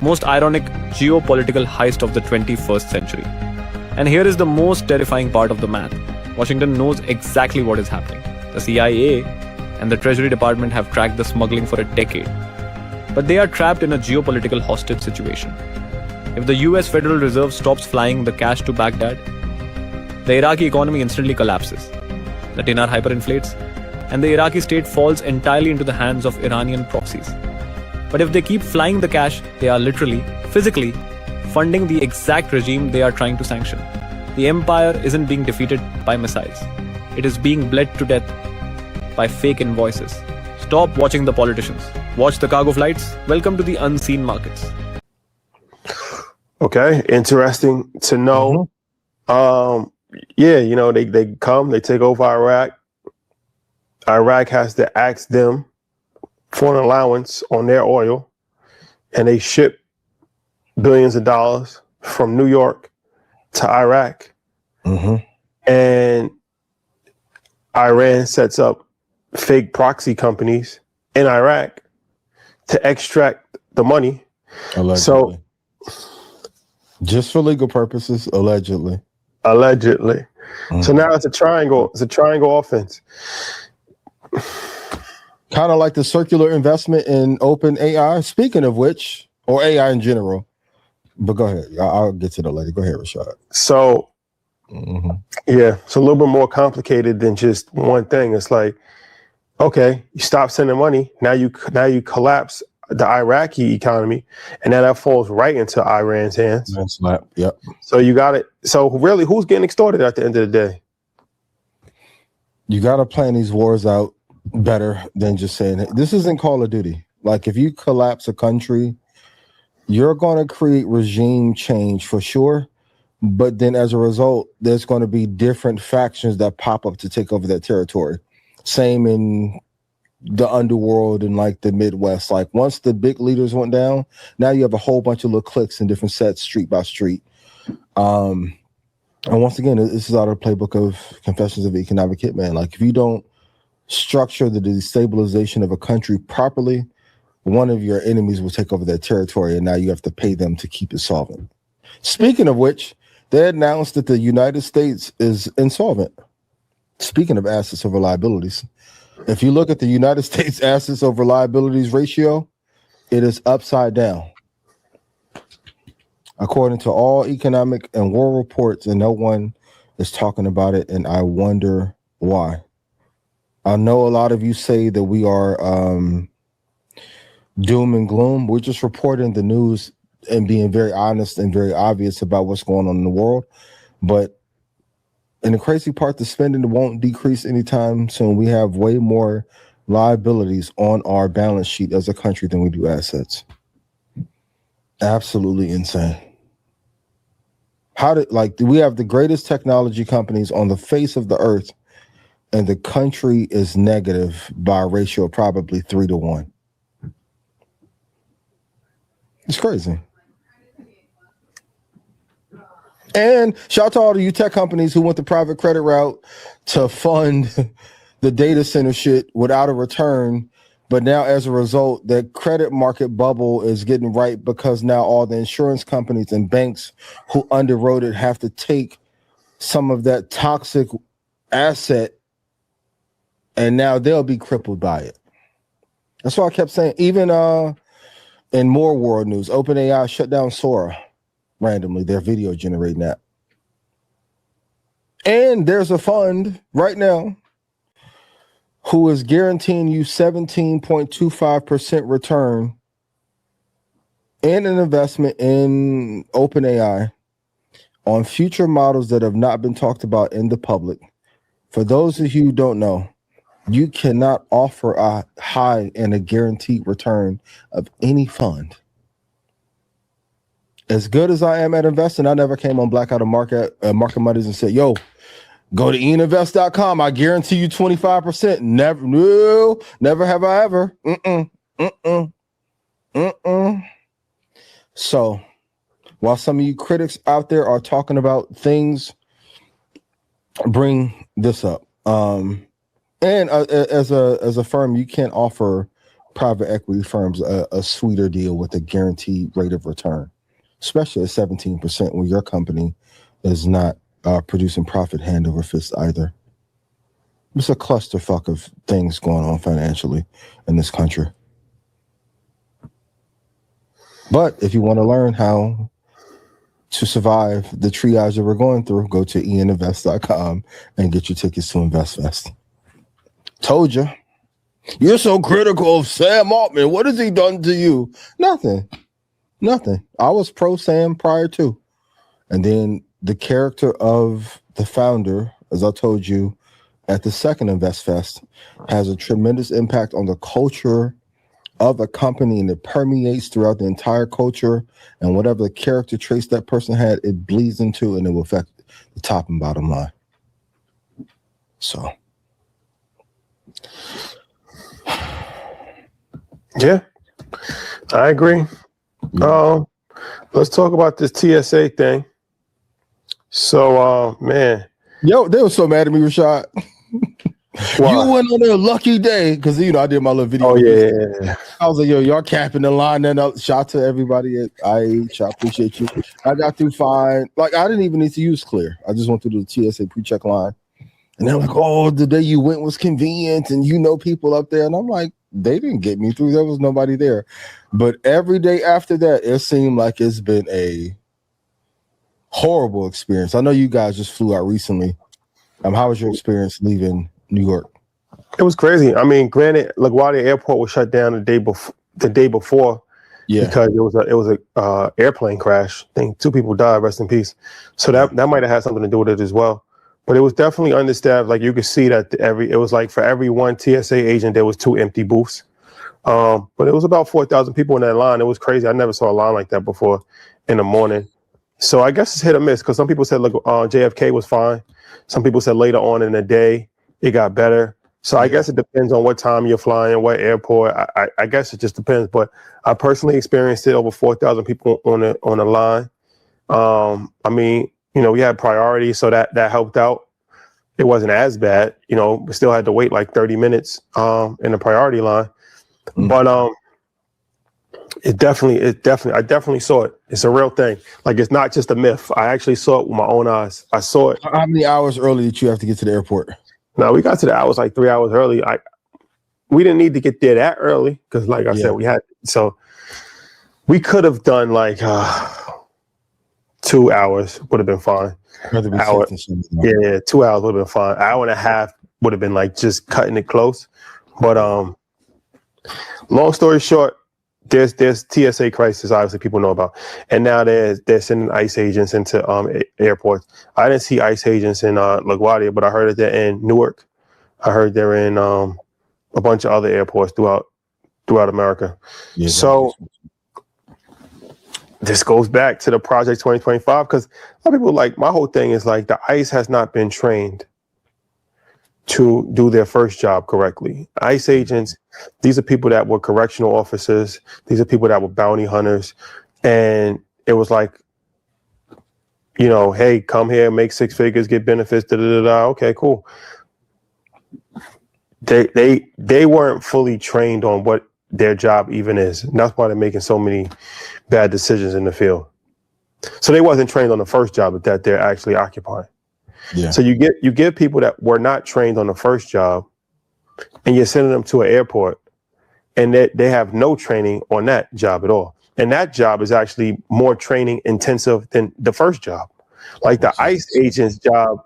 most ironic geopolitical heist of the 21st century. And here is the most terrifying part of the math. Washington knows exactly what is happening. The CIA and the Treasury Department have tracked the smuggling for a decade. But they are trapped in a geopolitical hostage situation. If the US Federal Reserve stops flying the cash to Baghdad, the Iraqi economy instantly collapses. The dinar hyperinflates, and the Iraqi state falls entirely into the hands of Iranian proxies. But if they keep flying the cash, they are literally, physically, funding the exact regime they are trying to sanction. The empire isn't being defeated by missiles. It is being bled to death by fake invoices. Stop watching the politicians. Watch the cargo flights. Welcome to the unseen markets. Okay, interesting to know. Yeah, you know, they come, they take over Iraq. Iraq has to ask them for an allowance on their oil, and they ship billions of dollars from New York to Iraq. And Iran sets up fake proxy companies in Iraq to extract the money. Allegedly. So, just for legal purposes, allegedly. So now it's a triangle. It's a triangle offense. Kind of like the circular investment in OpenAI. Speaking of which, or AI in general. But go ahead. I'll get to that later. Go ahead, Rashad. So, yeah, it's a little bit more complicated than just one thing. It's like, okay, you stop sending money. Now you collapse the Iraqi economy, and now that falls right into Iran's hands. Yep. So you got it. So really, who's getting extorted at the end of the day? You got to plan these wars out better than just saying it. This isn't Call of Duty. Like, if you collapse a country, you're going to create regime change for sure. But then as a result, there's going to be different factions that pop up to take over that territory. Same in the underworld and like the Midwest. Like, once the big leaders went down, now you have a whole bunch of little cliques in different sets, street by street. And once again, this is out of the playbook of Confessions of an Economic Hitman. Like, if you don't structure the destabilization of a country properly, one of your enemies will take over that territory, and now you have to pay them to keep it solvent. Speaking of which, they announced that the United States is insolvent. Speaking of assets over liabilities, if you look at the United States assets over liabilities ratio, it is upside down. According to all economic and war reports, and no one is talking about it, and I wonder why. I know a lot of you say that we are doom and gloom. We're just reporting the news and being very honest and very obvious about what's going on in the world. But and the crazy part, the spending won't decrease anytime soon. We have way more liabilities on our balance sheet as a country than we do assets. Absolutely insane. We have the greatest technology companies on the face of the earth, and the country is negative by a ratio of probably 3-1. It's crazy. And shout out to all of you tech companies who went the private credit route to fund the data center shit without a return. But now as a result, the credit market bubble is getting right because now all the insurance companies and banks who underwrote it have to take some of that toxic asset, and now they'll be crippled by it. That's why I kept saying, even in more world news, OpenAI shut down Sora randomly, their video generating app. And there's a fund right now who is guaranteeing you 17.25% return in an investment in OpenAI on future models that have not been talked about in the public. For those of you who don't know, you cannot offer a high and a guaranteed return of any fund. As good as I am at investing, I never came on Blackout of Market Mondays and said, yo, go to eninvest.com. I guarantee you 25%. Never have I ever. So while some of you critics out there are talking about things, bring this up. And as a firm, you can't offer private equity firms a sweeter deal with a guaranteed rate of return, especially at 17% when your company is not producing profit hand over fist either. It's a clusterfuck of things going on financially in this country. But if you want to learn how to survive the triage that we're going through, go to eninvest.com and get your tickets to InvestFest. Told you. You're so critical of Sam Altman. What has he done to you? Nothing. I was pro Sam prior to. And then the character of the founder, as I told you at the second InvestFest, has a tremendous impact on the culture of a company, and it permeates throughout the entire culture. And whatever the character traits that person had, it bleeds into and it will affect the top and bottom line. So, yeah, I agree. Let's talk about this TSA thing. So, man. Yo, they were so mad at me, Rashad. Why? You went on a lucky day because I did my little video. Oh yeah. I was like, yo, y'all capping the line. Then shout to everybody at IH. I appreciate you. I got through fine. Like, I didn't even need to use Clear. I just went through the TSA pre-check line, and they're like, oh, the day you went was convenient, and people up there. And I'm like, they didn't get me through. There was nobody there. But every day after that, it seemed like it's been a horrible experience. I know you guys just flew out recently. How was your experience leaving New York? It was crazy. I mean, granted, LaGuardia Airport was shut down the day before, because it was a airplane crash. I think 2 people died. Rest in peace. So that might have had something to do with it as well. But it was definitely understaffed. Like, you could see that it was like for every one TSA agent, there was 2 empty booths. But it was about 4,000 people in that line. It was crazy. I never saw a line like that before in the morning. So I guess it's hit or miss, because some people said, look, JFK was fine. Some people said later on in the day it got better. So I guess it depends on what time you're flying, what airport. I guess it just depends. But I personally experienced it, over 4,000 people on the line. I mean, we had priority, so that helped out. It wasn't as bad. We still had to wait like 30 minutes in the priority line. But I definitely saw it. It's a real thing. Like, it's not just a myth. I actually saw it with my own eyes. I saw it. How many hours early did you have to get to the airport? No, we got to the hours like 3 hours early. We didn't need to get there that early because, like I said, so we could have done like 2 hours would have been fine. 2 hours would have been fine. Hour and a half would have been like just cutting it close. But long story short, there's TSA crisis, obviously people know about, and now they're sending ICE agents into airports. I didn't see ICE agents in LaGuardia, but I heard that they're in Newark. I heard they're in a bunch of other airports throughout America. Yeah, so this goes back to the Project 2025, because a lot of people, like, my whole thing is like, the ICE has not been trained to do their first job correctly. ICE agents, these are people that were correctional officers. These are people that were bounty hunters. And it was like, you know, hey, come here, make 6 figures, get benefits, da-da-da-da. Okay, cool. They weren't fully trained on what their job even is. And that's why they're making so many bad decisions in the field. So they wasn't trained on the first job that they're actually occupying. Yeah. So you give people that were not trained on the first job, and you're sending them to an airport, and they have no training on that job at all. And that job is actually more training intensive than the first job. Like the ICE agent's job,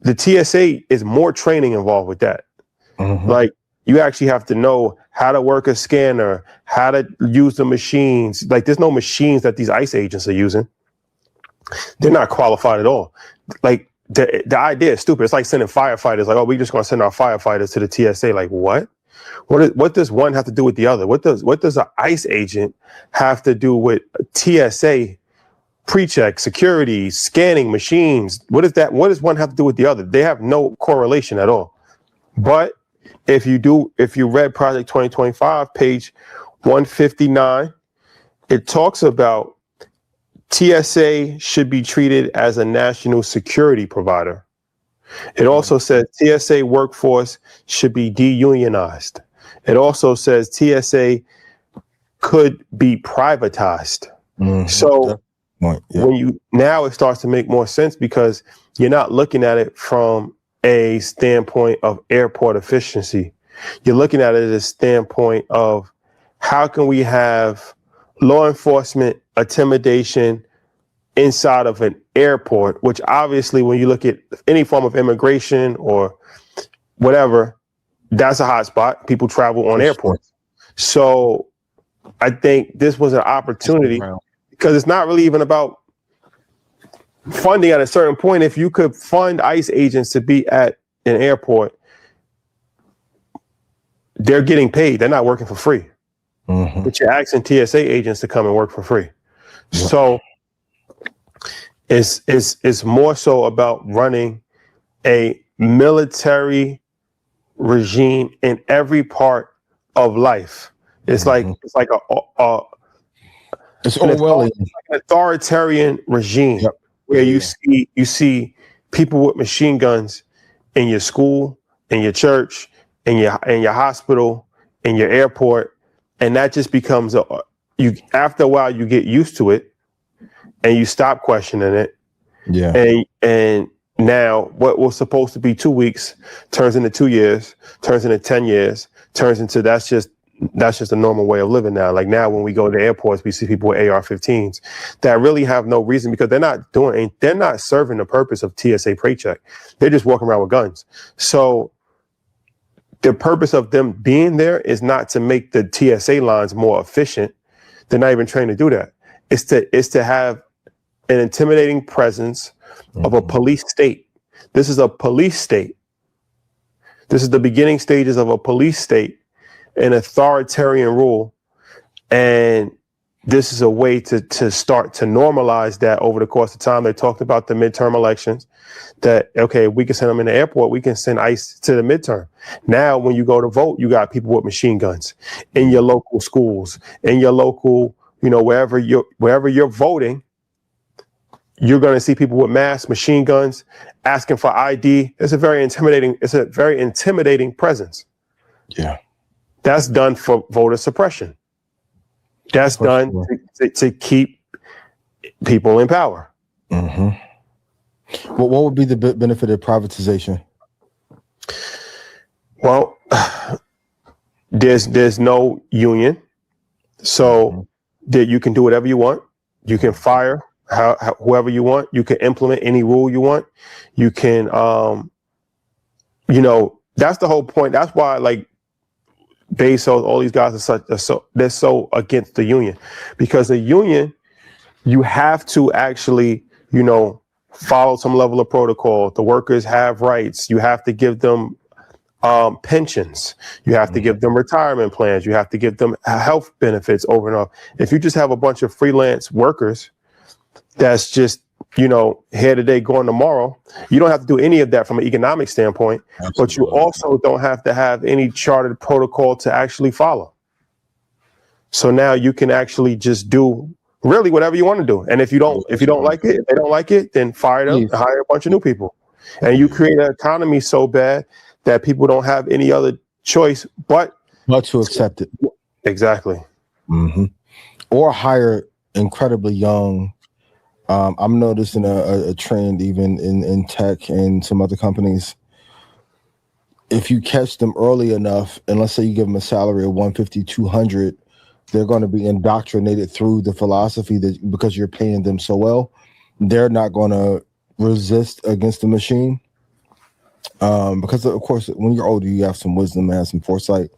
the TSA is more training involved with that. Mm-hmm. Like, you actually have to know how to work a scanner, how to use the machines. Like, there's no machines that these ICE agents are using. They're not qualified at all. Like, the idea is stupid. It's like sending firefighters. Like, oh, we're just going to send our firefighters to the TSA. Like, what? What does one have to do with the other? What does an ICE agent have to do with TSA pre-check, security, scanning machines? What does one have to do with the other? They have no correlation at all. But if you read Project 2025, page 159, it talks about TSA should be treated as a national security provider. It also says TSA workforce should be deunionized. It also says TSA could be privatized. Mm-hmm. So now it starts to make more sense, because you're not looking at it from a standpoint of airport efficiency. You're looking at it as a standpoint of, how can we have law enforcement intimidation inside of an airport, which obviously, when you look at any form of immigration or whatever, that's a hot spot. People travel on airports. So I think this was an opportunity, because it's not really even about funding at a certain point. If you could fund ICE agents to be at an airport, they're getting paid. They're not working for free. Mm-hmm. But you're asking TSA agents to come and work for free. Yeah. So it's more so about running a military regime in every part of life. It's like it's like it's Orwellian, like an authoritarian regime. Yep. Where you see people with machine guns in your school, in your church, in your hospital, in your airport, and that just becomes after a while you get used to it, and you stop questioning it. Yeah. And now what was supposed to be 2 weeks turns into 2 years, turns into 10 years, turns into that's just a normal way of living now. Like, now when we go to airports, we see people with AR-15s that really have no reason, because they're not serving the purpose of TSA pre-check. They're just walking around with guns. So the purpose of them being there is not to make the TSA lines more efficient. They're not even trained to do that. It's to have an intimidating presence of a police state. This is a police state. This is the beginning stages of a police state, an authoritarian rule. And this is a way to start to normalize that over the course of time. They talked about the midterm elections, that, okay, we can send them in the airport, we can send ICE to the midterm. Now, when you go to vote, you got people with machine guns in your local schools, in your local, wherever you're voting, you're going to see people with masks, machine guns, asking for ID. It's a very intimidating presence. Yeah. That's done for voter suppression. That's done to keep people in power. Mm-hmm. Well, what would be the benefit of privatization? Well, there's no union, so that you can do whatever you want. You can fire whoever you want. You can implement any rule you want. You can, that's the whole point. That's why, like, Bezos, all these guys they're so against the union, because the union, you have to actually, follow some level of protocol. The workers have rights. You have to give them pensions. You have to give them retirement plans. You have to give them health benefits over and over. If you just have a bunch of freelance workers that's just, here today, going tomorrow, you don't have to do any of that from an economic standpoint. Absolutely. But you also don't have to have any chartered protocol to actually follow. So now you can actually just do really whatever you want to do. And if you don't like it, if they don't like it, then fire them and hire a bunch of new people. And you create an economy so bad that people don't have any other choice but to accept it. Exactly. Mm-hmm. Or hire incredibly young. I'm noticing a trend even in tech and some other companies. If you catch them early enough, and let's say you give them a salary of 150, 200, they're going to be indoctrinated through the philosophy that because you're paying them so well, they're not going to resist against the machine. Because of course, when you're older, you have some wisdom and have some foresight.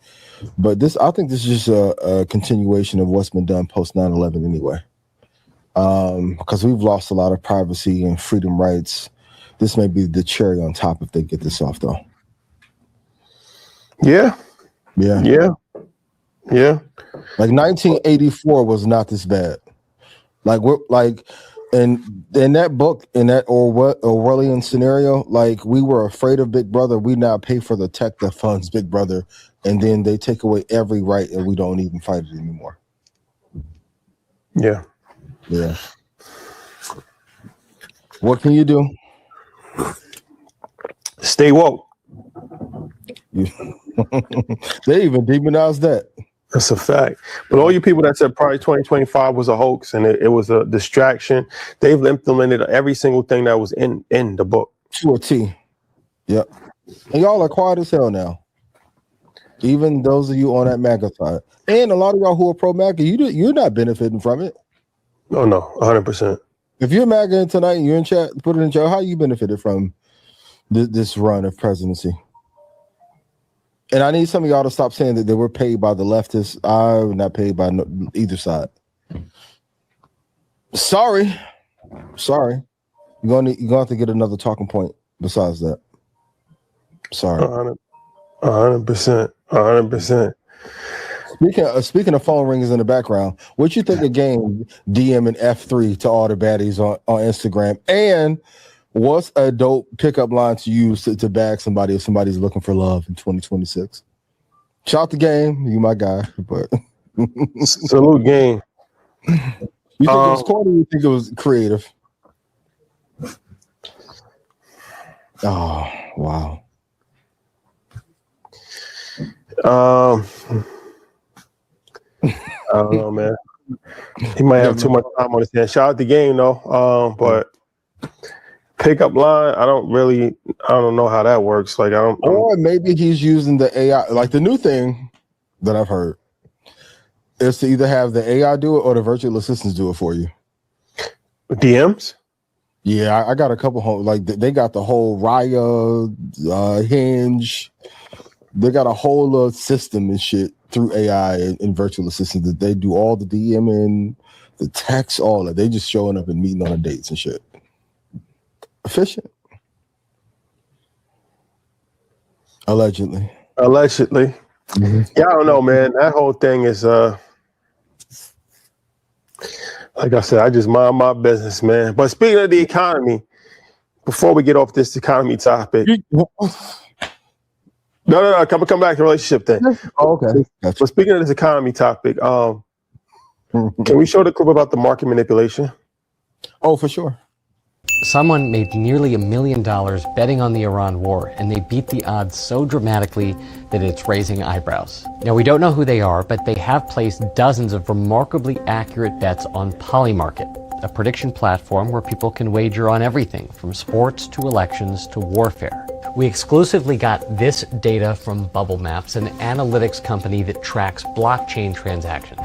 But I think this is just a continuation of what's been done post 9/11 anyway. Because we've lost a lot of privacy and freedom rights. This may be the cherry on top if they get this off, though. Yeah. Like 1984 was not this bad. Like in that book, in that Orwellian scenario, like we were afraid of Big Brother. We now pay for the tech that funds Big Brother, and then they take away every right, and we don't even fight it anymore. Yeah. What can you do? Stay woke. They even demonized that. That's a fact. But all you people that said probably 2025 was a hoax and it was a distraction, they've implemented every single thing that was in the book. To a T. Yep. And y'all are quiet as hell now. Even those of you on that MAGA side. And a lot of y'all who are pro-MAGA, you're not benefiting from it. Oh, no, 100%. If you're MAGA tonight and you're in chat, put it in chat. How you benefited from this run of presidency? And I need some of y'all to stop saying that they were paid by the leftists. I'm not paid by either side. Sorry. You're gonna have to get another talking point besides that. Sorry. 100%. Speaking of phone ringers in the background, what you think of game DM and F3 to all the baddies on Instagram? And what's a dope pickup line to use to bag somebody if somebody's looking for love in 2026? Shout the game, you my guy. But salute game. You think it was corny? Or you think it was creative? Oh wow. I don't know, man. He might have too much time on his hands. Shout out the game though. But pickup line, I don't know how that works. Like or maybe he's using the AI. Like the new thing that I've heard is to either have the AI do it or the virtual assistants do it for you. DMs? Yeah, I got a couple like they got the whole Raya, Hinge. They got a whole system and shit through AI and virtual assistants that they do all the DMing, the text, all that. They just showing up and meeting on dates and shit. Efficient. Allegedly. Mm-hmm. Yeah, I don't know, man. That whole thing is like I said, I just mind my business, man. But speaking of the economy, before we get off this economy topic. No, come back to the relationship thing. Oh, okay. Gotcha. But speaking of this economy topic, can we show the clip about the market manipulation? Oh, for sure. Someone made nearly $1 million betting on the Iran war, and they beat the odds so dramatically that it's raising eyebrows. Now, we don't know who they are, but they have placed dozens of remarkably accurate bets on PolyMarket, a prediction platform where people can wager on everything from sports to elections to warfare. We exclusively got this data from Bubble Maps, an analytics company that tracks blockchain transactions.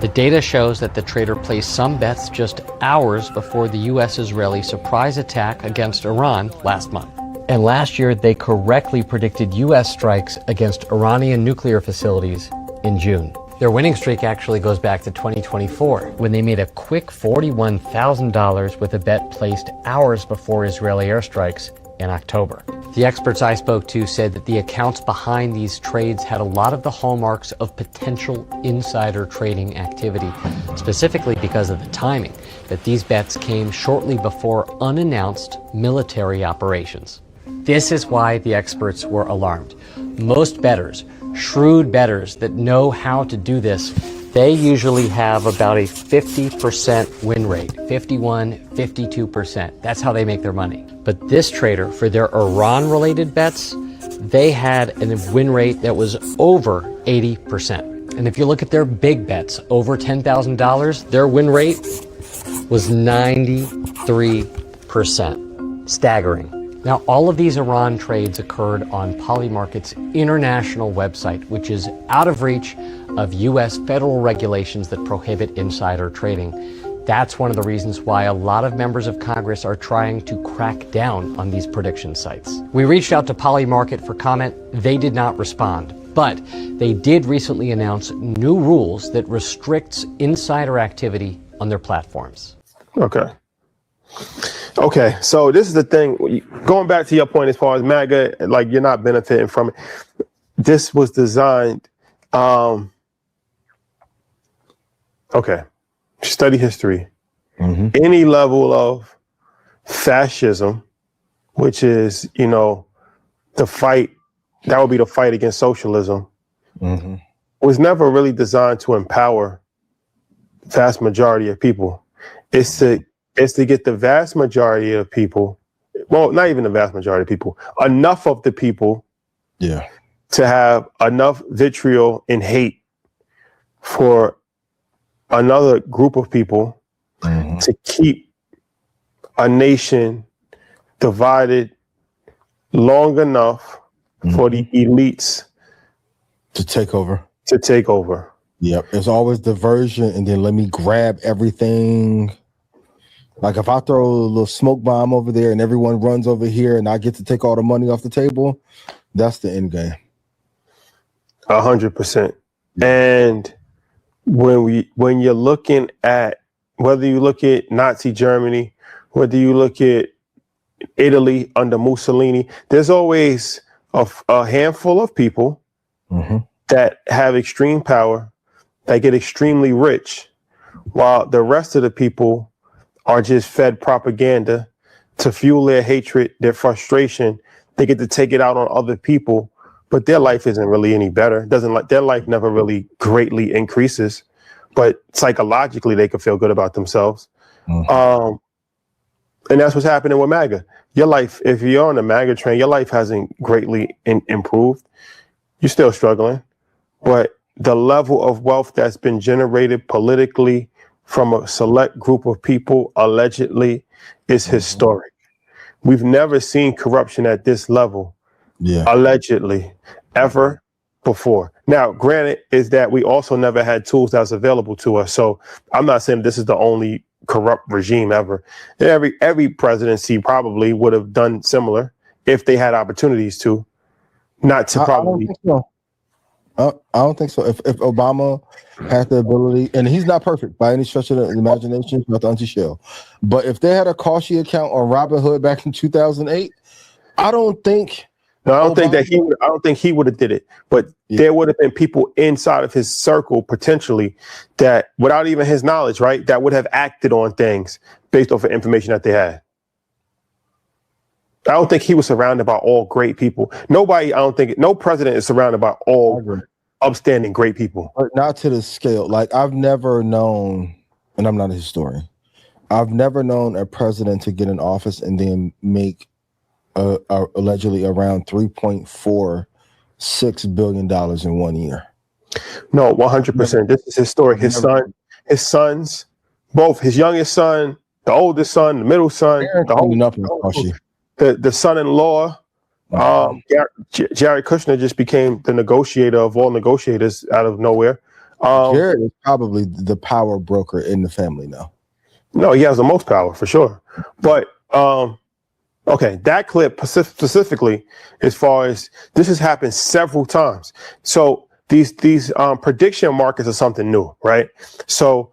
The data shows that the trader placed some bets just hours before the U.S.-Israeli surprise attack against Iran last month. And last year, they correctly predicted U.S. strikes against Iranian nuclear facilities in June. Their winning streak actually goes back to 2024, when they made a quick $41,000 with a bet placed hours before Israeli airstrikes in October. The experts I spoke to said that the accounts behind these trades had a lot of the hallmarks of potential insider trading activity, specifically because of the timing, that these bets came shortly before unannounced military operations. This is why the experts were alarmed. Most bettors, shrewd bettors that know how to do this, they usually have about a 50% win rate, 51, 52%. That's how they make their money. But this trader, for their Iran-related bets, they had a win rate that was over 80%. And if you look at their big bets, over $10,000, their win rate was 93%. Staggering. Now, all of these Iran trades occurred on PolyMarket's international website, which is out of reach of U.S. federal regulations that prohibit insider trading. That's one of the reasons why a lot of members of Congress are trying to crack down on these prediction sites. We reached out to PolyMarket for comment. They did not respond, but they did recently announce new rules that restricts insider activity on their platforms. Okay, so this is the thing. Going back to your point as far as MAGA, like you're not benefiting from it. This was designed. Study history. Any level of fascism, which is, the fight, that would be the fight against socialism, was never really designed to empower the vast majority of people. It's to get the vast majority of people, well, not even the vast majority of people, enough of the people to have enough vitriol and hate for another group of people to keep a nation divided long enough for the elites to take over. Yep. There's always diversion, and then let me grab everything. Like if I throw a little smoke bomb over there and everyone runs over here and I get to take all the money off the table, that's the end game. 100%. And when you're looking at, whether you look at Nazi Germany, whether you look at Italy under Mussolini, there's always a handful of people that have extreme power, that get extremely rich, while the rest of the people are just fed propaganda to fuel their hatred, their frustration. They get to take it out on other people, but their life isn't really any better. Their life never really greatly increases, but psychologically they can feel good about themselves. And that's what's happening with MAGA. Your life, if you're on the MAGA train, your life hasn't greatly improved. You're still struggling, but the level of wealth that's been generated politically from a select group of people, allegedly, is historic. We've never seen corruption at this level, allegedly, ever before. Now, granted, is that we also never had tools that's available to us. So I'm not saying this is the only corrupt regime ever. Every presidency probably would have done similar if they had opportunities to. Not to probably. I don't think so. If Obama had the ability, and he's not perfect by any stretch of the imagination, not the auntie shell, but if they had a Cauchy account on Robinhood back in 2008, I don't think he would have did it. But there would have been people inside of his circle potentially that, without even his knowledge, right, that would have acted on things based off of information that they had. I don't think he was surrounded by all great people. No president is surrounded by all upstanding great people. But not to the scale. Like, I've never known, and I'm not a historian, I've never known a president to get in office and then make allegedly around $3.46 billion in 1 year. No, 100%. This is historic. His sons, both his youngest son, the oldest son, the middle son, the son-in-law, Jared Kushner just became the negotiator of all negotiators out of nowhere. Jared is probably the power broker in the family now. No, he has the most power for sure. But Okay, that clip specifically, as far as this has happened several times. So these prediction markets are something new, right? So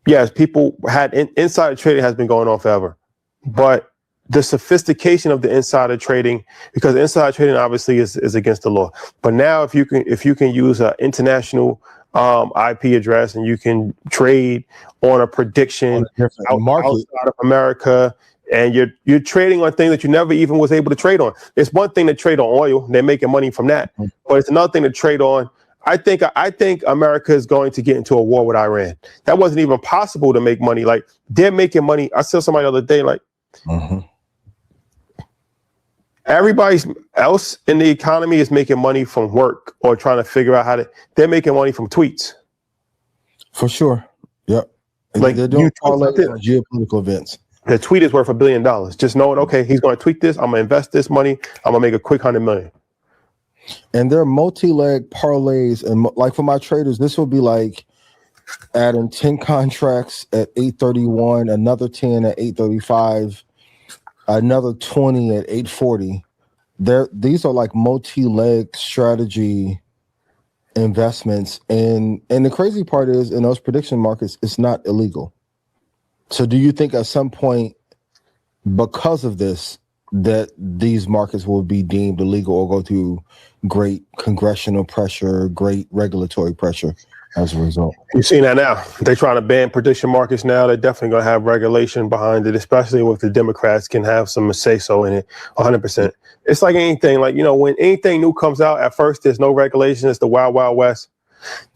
yes, people had insider trading has been going on forever, but the sophistication of the insider trading, because insider trading obviously is against the law. But now if you can use an international IP address and you can trade on a prediction outside of America, and you're trading on things that you never even was able to trade on. It's one thing to trade on oil; they're making money from that. But it's another thing to trade on. I think America is going to get into a war with Iran. That wasn't even possible to make money. Like, they're making money. I saw somebody the other day, like, everybody else in the economy is making money from work or trying to figure out they're making money from tweets. For sure. Yep. Like, they're doing geopolitical events. The tweet is worth $1 billion. Just knowing, okay, he's going to tweet this. I'm going to invest this money. I'm going to make a quick 100 million. And they're multi-leg parlays. And like for my traders, this will be like adding 10 contracts at 831, another 10 at 835, another 20 at 840. These are like multi-leg strategy investments. And the crazy part is, in those prediction markets, it's not illegal. So do you think at some point, because of this, that these markets will be deemed illegal or go through great congressional pressure, great regulatory pressure as a result? You've seen that now. They're trying to ban prediction markets now. They're definitely going to have regulation behind it, especially if the Democrats can have some say-so in it, 100%. It's like anything. Like, when anything new comes out, at first there's no regulation. It's the wild, wild west.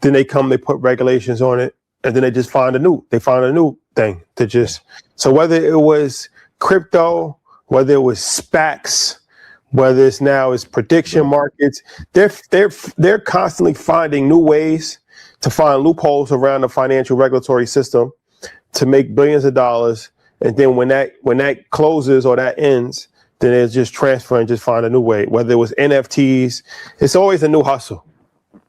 Then they put regulations on it, and then they just find a new thing to just. So whether it was crypto, whether it was SPACs, whether it's prediction markets, they're constantly finding new ways to find loopholes around the financial regulatory system to make billions of dollars. And then when that closes or that ends, then it's just transfer and just find a new way. Whether it was NFTs, it's always a new hustle.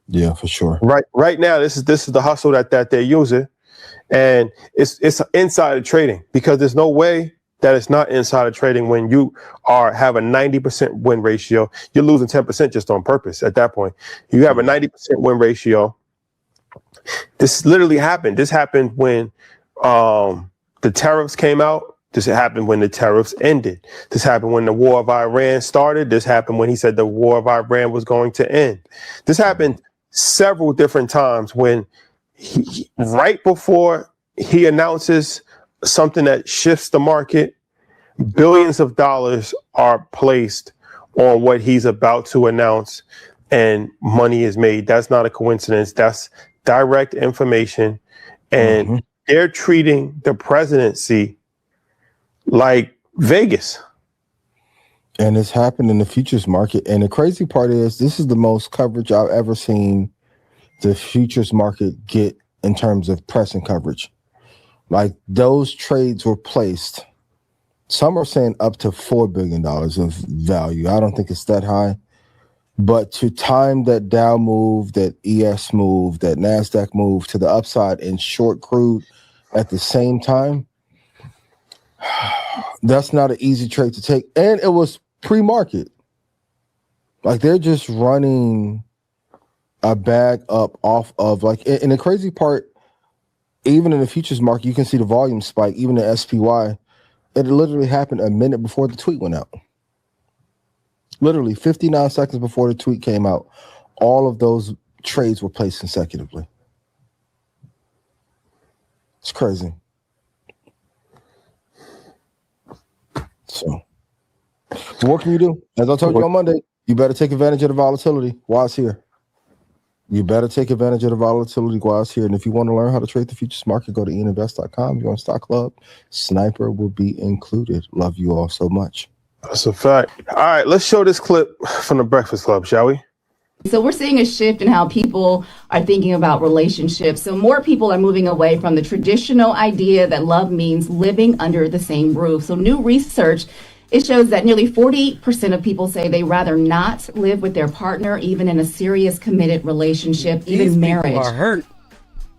Yeah, for sure. Right now, this is the hustle that they're using, and it's insider trading, because there's no way that it's not insider trading when you have a 90% win ratio. You're losing 10% just on purpose at that point. You have a 90% win ratio. This literally happened. This happened when the tariffs came out. This happened when the tariffs ended. This happened when the war of Iran started. This happened when he said the war of Iran was going to end. This happened several different times when right before he announces something that shifts the market, billions of dollars are placed on what he's about to announce, and money is made. That's not a coincidence. That's direct information. And they're treating the presidency like Vegas. And it's happened in the futures market. And the crazy part is, this is the most coverage I've ever seen the futures market get in terms of press and coverage. Like, those trades were placed. Some are saying up to $4 billion of value. I don't think it's that high. But to time that Dow move, that ES move, that NASDAQ move to the upside and short crude at the same time, that's not an easy trade to take. And it was pre-market. Like, they're just running a bag up off of, like, and the crazy part, even in the futures market, you can see the volume spike, even the SPY. It literally happened a minute before the tweet went out. Literally 59 seconds before the tweet came out, all of those trades were placed consecutively. It's crazy. So what can you do? As I told you on Monday, you better take advantage of the volatility while it's here. You better take advantage of the volatility while it's here. And if you want to learn how to trade the futures market, go to ianinvest.com. If you're on Stock Club, Sniper will be included. Love you all so much. That's a fact. All right, let's show this clip from the Breakfast Club, shall we? So we're seeing a shift in how people are thinking about relationships. So more people are moving away from the traditional idea that love means living under the same roof. So new research, it shows that nearly 40% of people say they rather not live with their partner, even in a serious committed relationship, even marriage. People are hurt.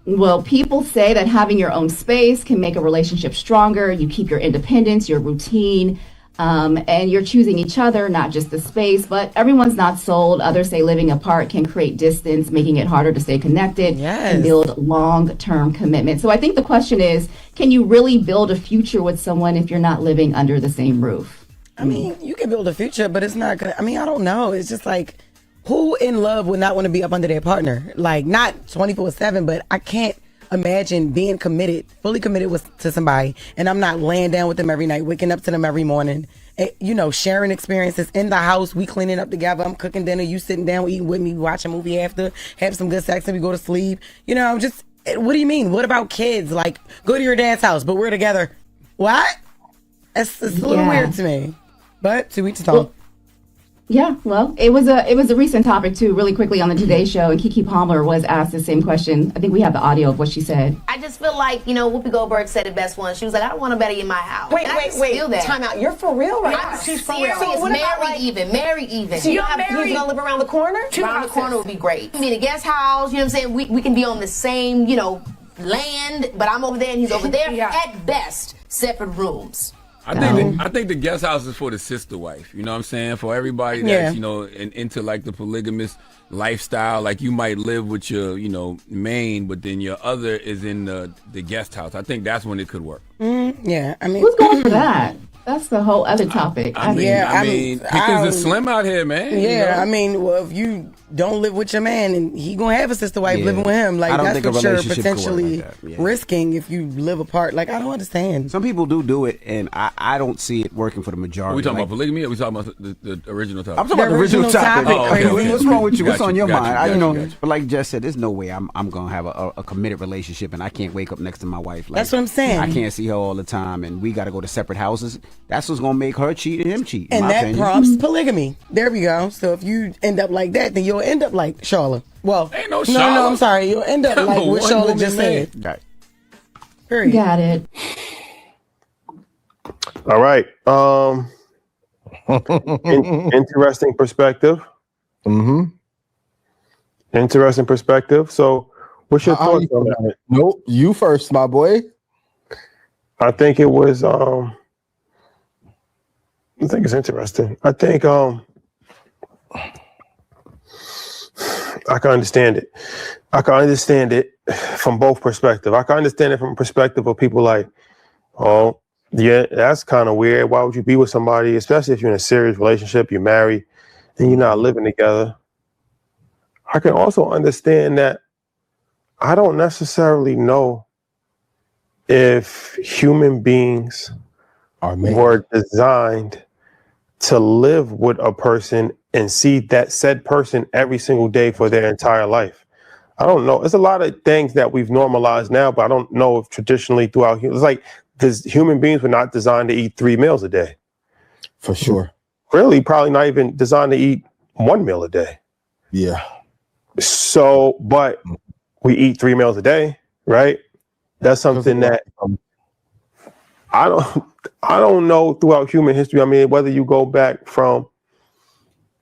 Well, people say that having your own space can make a relationship stronger. You keep your independence, your routine. And you're choosing each other, not just the space, but everyone's not sold. Others say living apart can create distance, making it harder to stay connected and build long-term commitment. So I think the question is, can you really build a future with someone if you're not living under the same roof? I mean, you can build a future, but it's not gonna, I mean, I don't know. It's just like, who in love would not want to be up under their partner? Like, not 24/7, but I can't imagine being committed, fully committed to somebody, and I'm not laying down with them every night, waking up to them every morning, you know, sharing experiences in the house, we cleaning up together, I'm cooking dinner, you sitting down eating with me, watch a movie after, have some good sex, and we go to sleep. You know, I'm just, what do you mean? What about kids? Like, go to your dad's house, but we're together. What? It's a little weird to me. But to each his own. Yeah, well, it was a recent topic too. Really quickly on the Today Show, and Keke Palmer was asked the same question. I think we have the audio of what she said. I just feel like, you know, Whoopi Goldberg said it best once. She was like, I don't want nobody in my house. Wait. Time out. You're for real right now? She's for real. Marry even. So you're gonna live around the corner? Around the corner would be great. I mean, a guest house, you know what I'm saying? We can be on the same, you know, land, but I'm over there and he's over there. At best, separate rooms. I think the guest house is for the sister wife. You know what I'm saying? For everybody that's, you know, into like the polygamous lifestyle. Like you might live with your, you know, main, but then your other is in the guest house. I think that's when it could work. Yeah, I mean, who's going for that? That's the whole other topic. I mean, because it's slim out here, man. Yeah, you know? I mean, well, if you don't live with your man and he gonna have a sister wife living with him, like that's what you're potentially risking if you live apart. Like, I don't understand. Some people do it, and I don't see it working for the majority. Are we talking about polygamy, or are we talking about the original topic? I'm talking about the original topic. Oh, okay. What's wrong with you? What's on your mind? Got you. But like Jess said, there's no way I'm gonna have a committed relationship, and I can't wake up next to my wife. Like, that's what I'm saying. I can't see her all the time, and we got to go to separate houses. That's what's gonna make her cheat and him cheat. And that prompts polygamy. There we go. So if you end up like that, then you'll end up like Charlotte. Well, ain't no Charlotte. No, I'm sorry. You'll end up like what Charlotte just said. Right. Period. Got it. All right. Interesting perspective. Interesting perspective. So, what's your thoughts on that? Nope, you first, my boy. I think it was. I think it's interesting. I think I can understand it. I can understand it from both perspectives. I can understand it from a perspective of people like, oh, yeah, that's kind of weird. Why would you be with somebody, especially if you're in a serious relationship, you're married, and you're not living together? I can also understand that I don't necessarily know if human beings were designed to live with a person and see that said person every single day for their entire life. I don't know. There's a lot of things that we've normalized now, but I don't know if traditionally throughout, it's like human beings were not designed to eat 3 meals a day. For sure. Really, probably not even designed to eat 1 meal a day. Yeah. So, but we eat 3 meals a day, right? That's something that I don't know throughout human history. I mean, whether you go back from,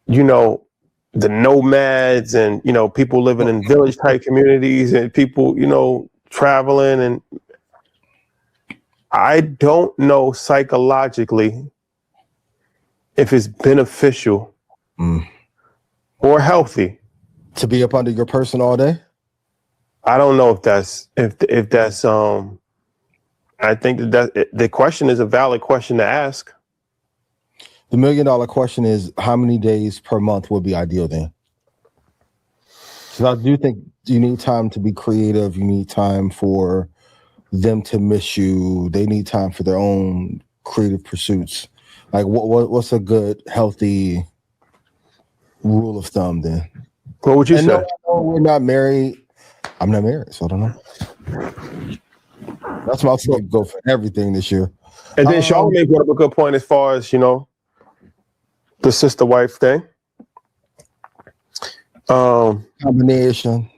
you know, the nomads and, you know, people living in village type communities and people, you know, traveling, and I don't know psychologically if it's beneficial or healthy to be up under your person all day. I don't know if that's I think that the question is a valid question to ask. The $1 million question is, how many days per month would be ideal then? So I do think you need time to be creative. You need time for them to miss you. They need time for their own creative pursuits. Like what's a good, healthy rule of thumb then? What would you say? No, we're not married. I'm not married, so I don't know. That's my go for everything this year. And then Charlamagne brought up a good point as far as, you know, the sister wife thing. Combination.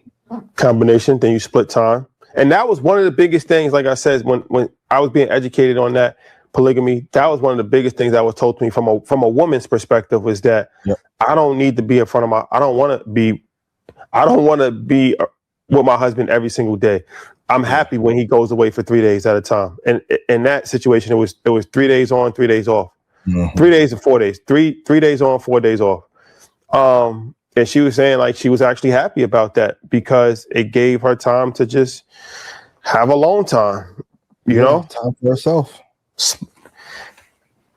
Then you split time. And that was one of the biggest things, like I said, when I was being educated on that polygamy, that was one of the biggest things that was told to me from a woman's perspective, was that I don't need to be in front of I don't want to be with my husband every single day. I'm happy when he goes away for 3 days at a time. And in that situation, it was 3 days on, 3 days off. 3 days and 4 days, three days on, 4 days off. And she was saying like she was actually happy about that because it gave her time to just have alone time, you know, time for herself.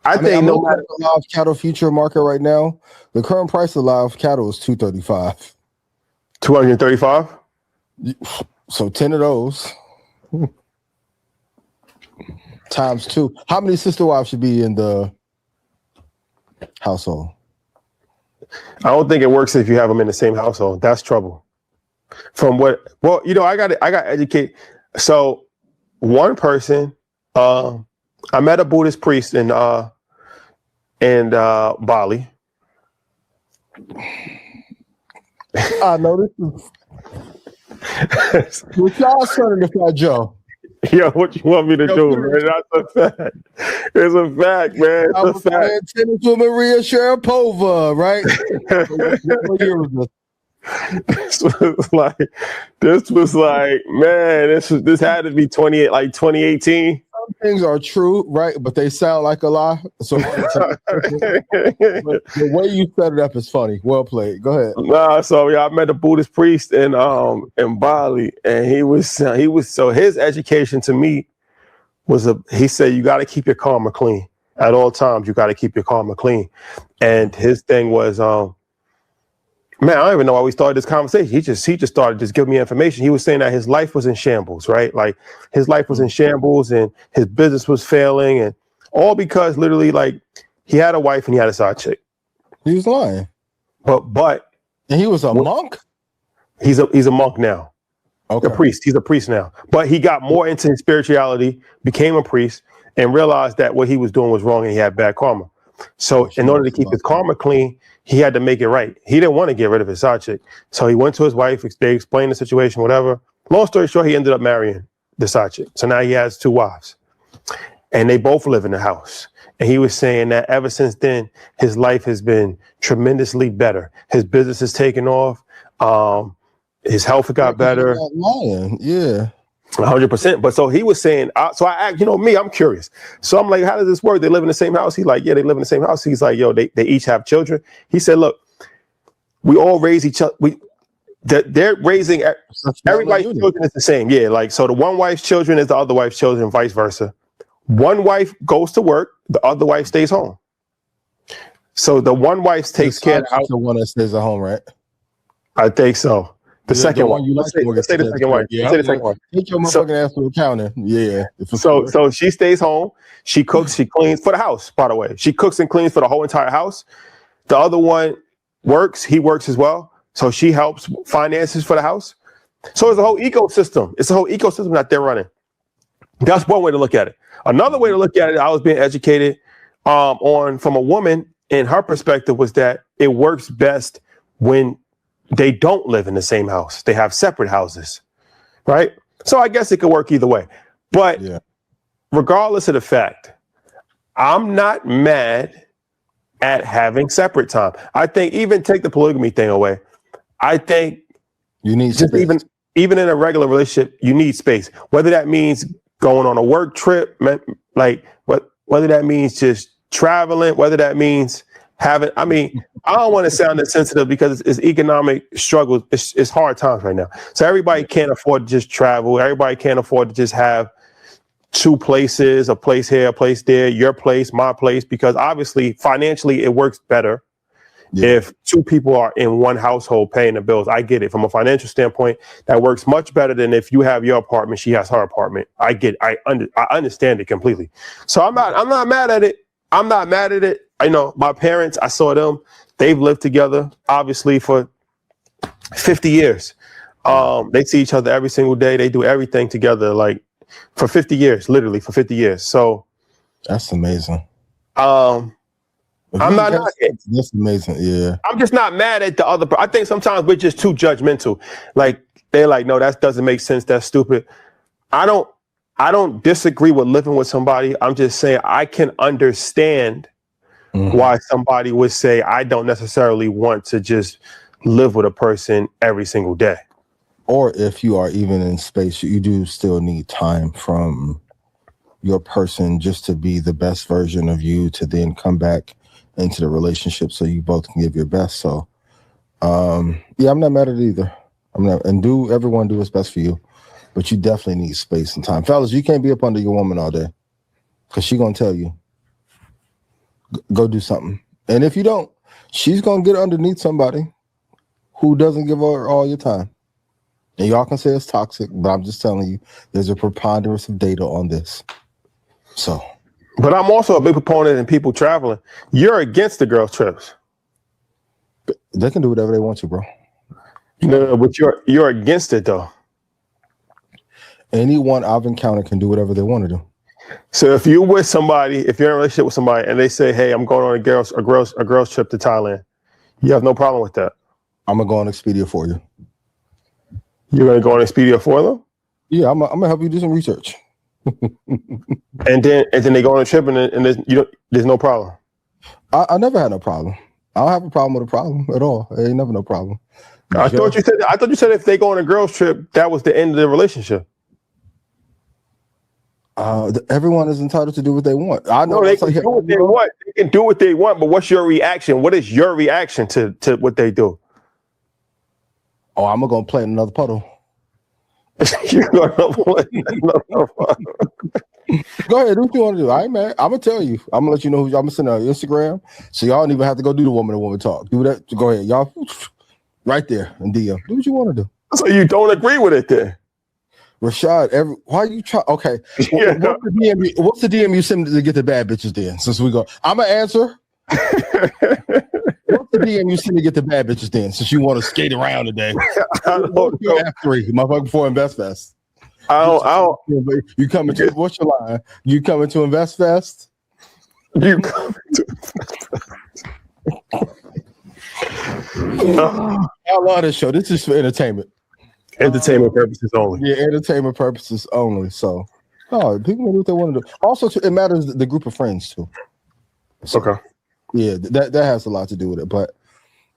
I think no matter the live cattle future market right now, the current price of live cattle is $235. 235. So 10 of those times 2. How many sister wives should be in the household? I don't think it works if you have them in the same household. That's trouble. From what? Well, you know, I got to educate. So one person, I met a Buddhist priest in Bali. I know this is what y'all starting to fly, Joe. Yo, what you want me to do, man? That's a fact. It's a fact, man. It's I was playing tennis with Maria Sharapova, right? What year was this? This was like, man, this had to be 2018. Some things are true, right? But they sound like a lie. So the way you set it up is funny. Well played. Go ahead. Nah, so yeah, I met a Buddhist priest in Bali, and he was so his education to me was he said you got to keep your karma clean at all times. You got to keep your karma clean, and his thing was man, I don't even know why we started this conversation. He just started just giving me information. He was saying that his life was in shambles, right? Like his life was in shambles and his business was failing, and all because literally like he had a wife and he had a side chick. He was lying. But and he was a monk? He's a monk now. Okay. A priest. He's a priest now. But he got more into his spirituality, became a priest, and realized that what he was doing was wrong and he had bad karma. So in order to keep his karma clean, he had to make it right. He didn't want to get rid of his side chick. So he went to his wife, they explained the situation, whatever. Long story short, he ended up marrying the side chick. So now he has 2 wives. And they both live in the house. And he was saying that ever since then, his life has been tremendously better. His business has taken off. His health got better. Yeah. 100%. But so he was saying, so I asked, you know, me, I'm curious. So I'm like, how does this work? They live in the same house? He's like, yeah, they live in the same house. He's like, yo, they each have children. He said, look, we all raise each other. They're raising everybody's children is the same. Yeah. Like, so the one wife's children is the other wife's children and vice versa. One wife goes to work. The other wife stays home. So the one wife takes care of the house. The one that stays at home, right? I think so. The second one. Let's say the second one. Yeah, say the second one. Take your motherfucking ass to accounting. Yeah. So she stays home. She cooks. She cleans for the house. By the way, she cooks and cleans for the whole entire house. The other one works. He works as well. So she helps finances for the house. So it's a whole ecosystem. It's a whole ecosystem that they're running. That's one way to look at it. Another way to look at it, I was being educated on from a woman, and her perspective was that it works best when they don't live in the same house. They have separate houses, right? So I guess it could work either way. But regardless of the fact, I'm not mad at having separate time. I think even take the polygamy thing away. I think you need just space. even in a regular relationship, you need space. Whether that means going on a work trip, like whether that means just traveling, whether that means having, I mean, I don't want to sound insensitive because it's economic struggles. It's hard times right now. So everybody can't afford to just travel. Everybody can't afford to just have 2 places, a place here, a place there, your place, my place, because obviously financially it works better if 2 people are in one household paying the bills. I get it. From a financial standpoint, that works much better than if you have your apartment, she has her apartment. I get it. I understand it completely. So I'm not mad at it. I'm not mad at it. I know my parents, I saw them, they've lived together obviously for 50 years. They see each other every single day. They do everything together, like for 50 years, literally for 50 years. So that's amazing. I'm not that's amazing. Yeah. I'm just not mad at the other. I think sometimes we're just too judgmental. Like they're like, no, that doesn't make sense. That's stupid. I don't disagree with living with somebody. I'm just saying I can understand why somebody would say I don't necessarily want to just live with a person every single day. Or if you are even in space, you do still need time from your person just to be the best version of you to then come back into the relationship so you both can give your best. So yeah, I'm not mad at it either. Everyone do what's best for you, but you definitely need space and time. Fellas, you can't be up under your woman all day because she's gonna tell you, go do something. And if you don't, she's gonna get underneath somebody who doesn't give her all your time. And y'all can say it's toxic, but I'm just telling you, there's a preponderance of data on this. So, but I'm also a big proponent in people traveling. You're against the girls' trips. They can do whatever they want to, bro. No, but you're against it though. Anyone I've encountered can do whatever they want to do. So if you're with somebody, if you're in a relationship with somebody, and they say, "Hey, I'm going on a girls trip to Thailand," you have no problem with that. I'm gonna go on Expedia for you. You're gonna go on Expedia for them? Yeah, I'm gonna help you do some research. and then they go on a trip, and there's no problem. I never had no problem. I don't have a problem with a problem at all. There ain't never no problem. I thought you said if they go on a girls trip, that was the end of the relationship. Everyone is entitled to do what they want. I know they can do what they want. They can do what they want, but what's your reaction? What is your reaction to what they do? Oh, I'm gonna play in another puddle. You're gonna play in another puddle. Go ahead, do what you want to do. I ain't mad. I'm gonna tell you. I'm gonna let you know who I'm gonna send on Instagram, so y'all don't even have to go do the woman to woman talk. Do that. Go ahead, y'all. Right there in DM. Do what you want to do. So you don't agree with it then? Rashad, why you try? Okay, yeah. What's the DM you send to get the bad bitches then? Since we go, I'm gonna answer. What's the DM you send to get the bad bitches then? Since you want to skate around today, I don't know. F3, motherfucker, before Invest Fest. You coming to what's your line? You coming to Invest Fest? You coming to I love this show. This is for entertainment. Entertainment purposes only. Yeah, entertainment purposes only. So, people can do what they want to do. Also, it matters the group of friends too. So, okay. Yeah, that has a lot to do with it. But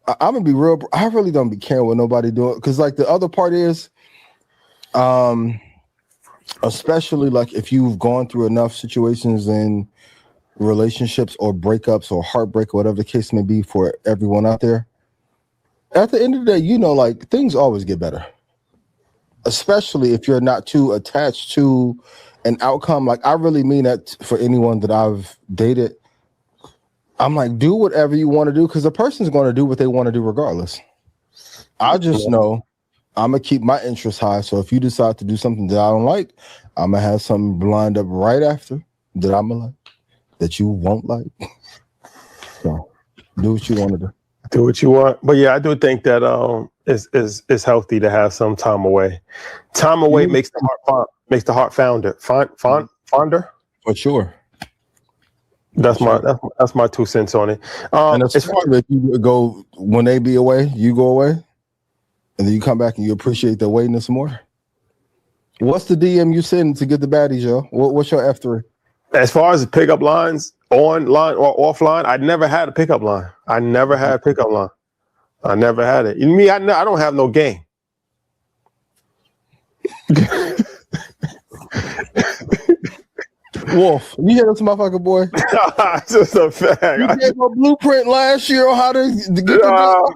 I'm gonna be real. I really don't be caring what nobody doing because, like, the other part is, especially like if you've gone through enough situations in relationships or breakups or heartbreak or whatever the case may be for everyone out there. At the end of the day, like things always get better. Especially if you're not too attached to an outcome. Like I really mean that for anyone that I've dated. I'm like, do whatever you want to do because the person's going to do what they want to do regardless. I just know I'm going to keep my interest high. So if you decide to do something that I don't like, I'm going to have something lined up right after that I'm going to like, that you won't like. So do what you want to do. Do what you want. But yeah, I do think that it's healthy to have some time away. Time away makes the heart fonder. For sure. That's my 2 cents on it. And as far as you go when they be away, you go away, and then you come back and you appreciate their waiting some more. What's the DM you send to get the baddies, yo? What's your F3? As far as pickup lines, online or offline, I never had a pickup line. I never had a pickup line. I never had it. Me, I don't have no game. Wolf, you hear this motherfucker, boy? It's just a fact. You gave a blueprint last year on how to get the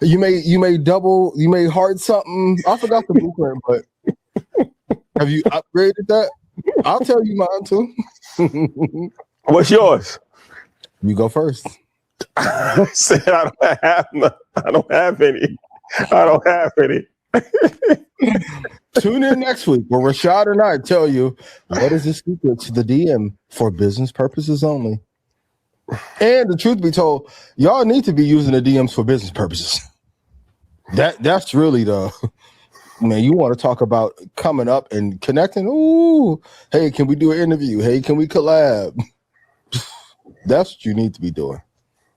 You made hard something. I forgot the blueprint, but have you upgraded that? I'll tell you mine too. What's yours? You go first. I said I don't have any. Tune in next week where Rashad and I tell you what is the secret to the DM for business purposes only. And the truth be told, y'all need to be using the DMs for business purposes. That's really man, you want to talk about coming up and connecting. Ooh, hey, can we do an interview? Hey, can we collab? That's what you need to be doing.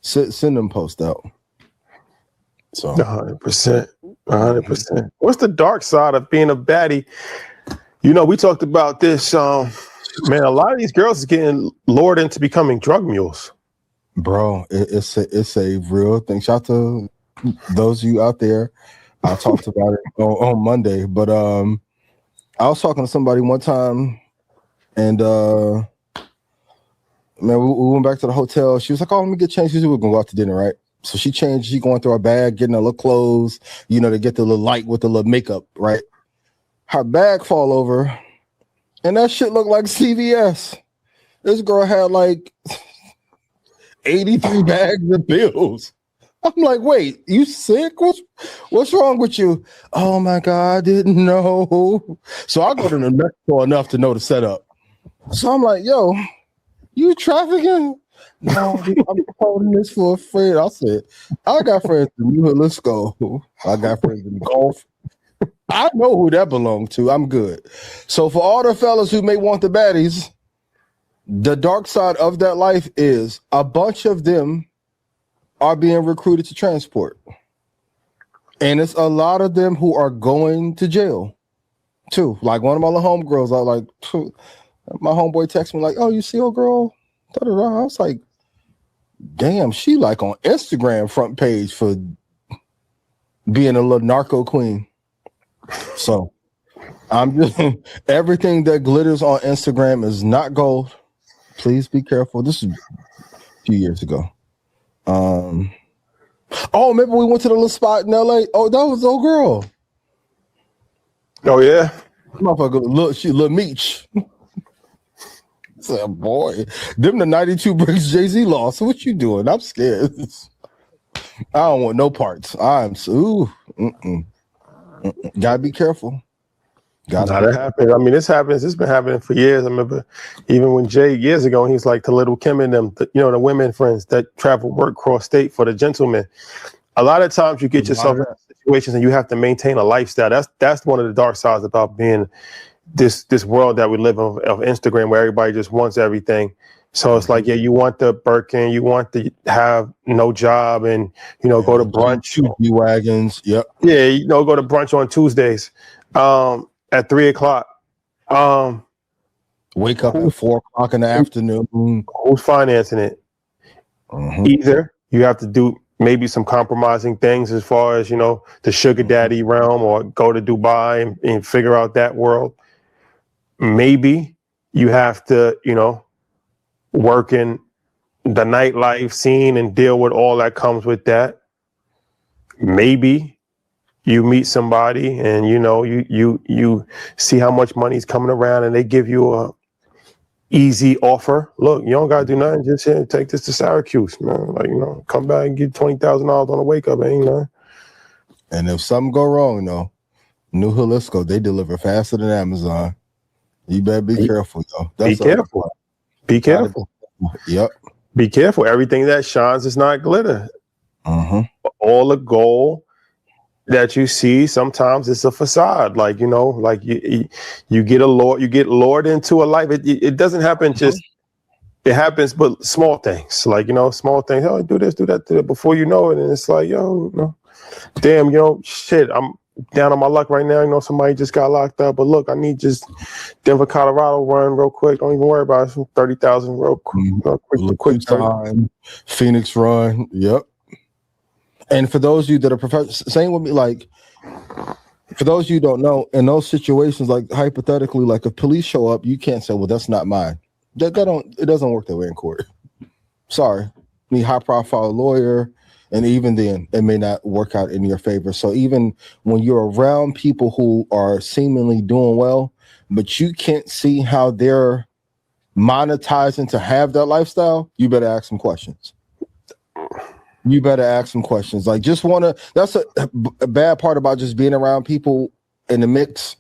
Send them post out. So 100%. What's the dark side of being a baddie? We talked about this. Man, a lot of these girls is getting lured into becoming drug mules. Bro, it's a real thing. Shout out to those of you out there. I talked about it on Monday, but I was talking to somebody one time And man, we went back to the hotel. She was like, "Oh, let me get changed. We're gonna go out to dinner, right?" So she changed. She going through her bag, getting her little clothes, to get the little light with the little makeup, right? Her bag fall over, and that shit looked like CVS. This girl had like 83 bags of pills. I'm like, wait, you sick? What's wrong with you? Oh my God, I didn't know. So I go to the next store enough to know the setup. So I'm like, yo, you trafficking? No, I'm holding this for a friend. I said, I got friends in New York. Let's go. I got friends in golf. I know who that belonged to. I'm good. So for all the fellas who may want the baddies, the dark side of that life is a bunch of them are being recruited to transport. And it's a lot of them who are going to jail too. Like one of my little homegirls, my homeboy texted me like, "Oh, you see old girl?" I was like, damn, she like on Instagram front page for being a little narco queen. So I'm just everything that glitters on Instagram is not gold. Please be careful. This is a few years ago. Oh, remember we went to the little spot in LA? Oh, that was the old girl. Oh yeah. Motherfucker, she little Meech. Said, boy, them the 92 bricks Jay-Z lost. What you doing? I'm scared. I don't want no parts. I'm so gotta be careful. That happens. I mean, this happens. It's been happening for years. I remember even when Jay years ago, he's like to Little Kim and them, the women friends that travel work cross state for the gentlemen. A lot of times you get yourself in situations and you have to maintain a lifestyle. That's one of the dark sides about being this world that we live in of Instagram, where everybody just wants everything. So it's like, yeah, you want the Birkin, you want to have no job and, go to brunch. G-Wagons, yep. Yeah, go to brunch on Tuesdays at 3:00. Wake up at 4:00 in the afternoon. Who's financing it? Either you have to do maybe some compromising things as far as, the sugar daddy realm, or go to Dubai and figure out that world. Maybe you have to, work in the nightlife scene and deal with all that comes with that. Maybe you meet somebody and you see how much money's coming around and they give you a easy offer. Look, you don't gotta do nothing, just take this to Syracuse, man. Like, come back and get $20,000 on a wake up, ain't nothing. And if something go wrong, New Jalisco, they deliver faster than Amazon. You better be careful, yo. Be careful. Be careful. Yep. Be careful. Everything that shines is not glitter. All the gold that you see, sometimes it's a facade. Like, like you get lured into a life. It doesn't happen just. It happens, but small things. Like, small things. Oh, do this, do that, before you know it, and it's like, damn, shit. I'm down on my luck right now. Somebody just got locked up, but look, I need just Denver, Colorado run real quick. Don't even worry about it. 30,000 real quick time. Phoenix run. Yep. And for those of you that are same with me, like for those of you who don't know, in those situations, like hypothetically, like if police show up, you can't say, well, that's not mine. It doesn't work that way in court. Sorry. Need high profile lawyer. And even then, it may not work out in your favor. So even when you're around people who are seemingly doing well, but you can't see how they're monetizing to have that lifestyle, you better ask some questions. Like, that's a bad part about just being around people in the mix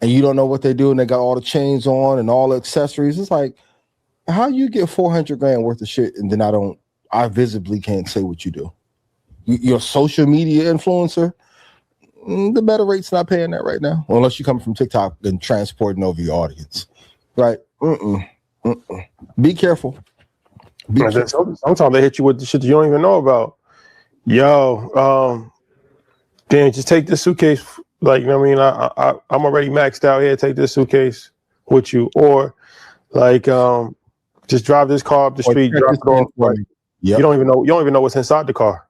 and you don't know what they do and they got all the chains on and all the accessories. It's like, how you get $400,000 worth of shit and then I visibly can't say what you do. Your social media influencer, the better rate's not paying that right now, unless you come from TikTok and transporting over your audience, right? Be careful. Sometimes they hit you with the shit you don't even know about. Yo, damn, just take this suitcase. Like, I'm already maxed out here. Take this suitcase with you, or like, just drive this car up the street, drop it off. Like, you don't even know what's inside the car.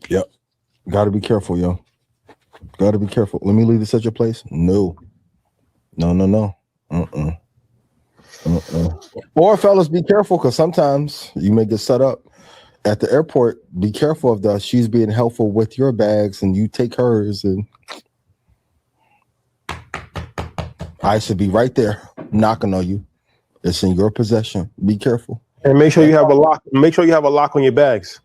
Yep. Gotta be careful, yo. Gotta be careful. Let me leave this at your place. No. Or fellas, be careful because sometimes you may get set up at the airport. Be careful of she's being helpful with your bags and you take hers, and I should be right there knocking on you. It's in your possession. Be careful. And make sure you have a lock. Make sure you have a lock on your bags.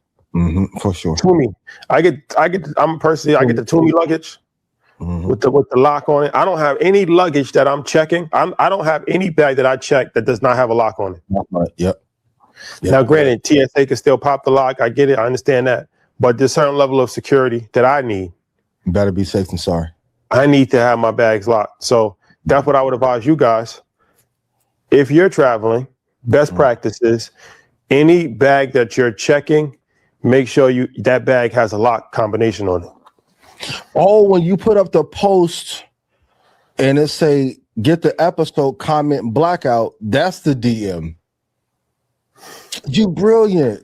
For sure. Toomey. I get the Toomey luggage with the lock on it. I don't have any luggage that I'm checking. I don't have any bag that I check that does not have a lock on it. Right. Yep. Now, granted, TSA can still pop the lock. I get it. I understand that. But there's a certain level of security that I need. You better be safe than sorry. I need to have my bags locked. So that's what I would advise you guys. If you're traveling, best practices, any bag that you're checking, make sure that bag has a lock combination on it. Oh, when you put up the post and it say, get the episode comment blackout, that's the DM. You brilliant.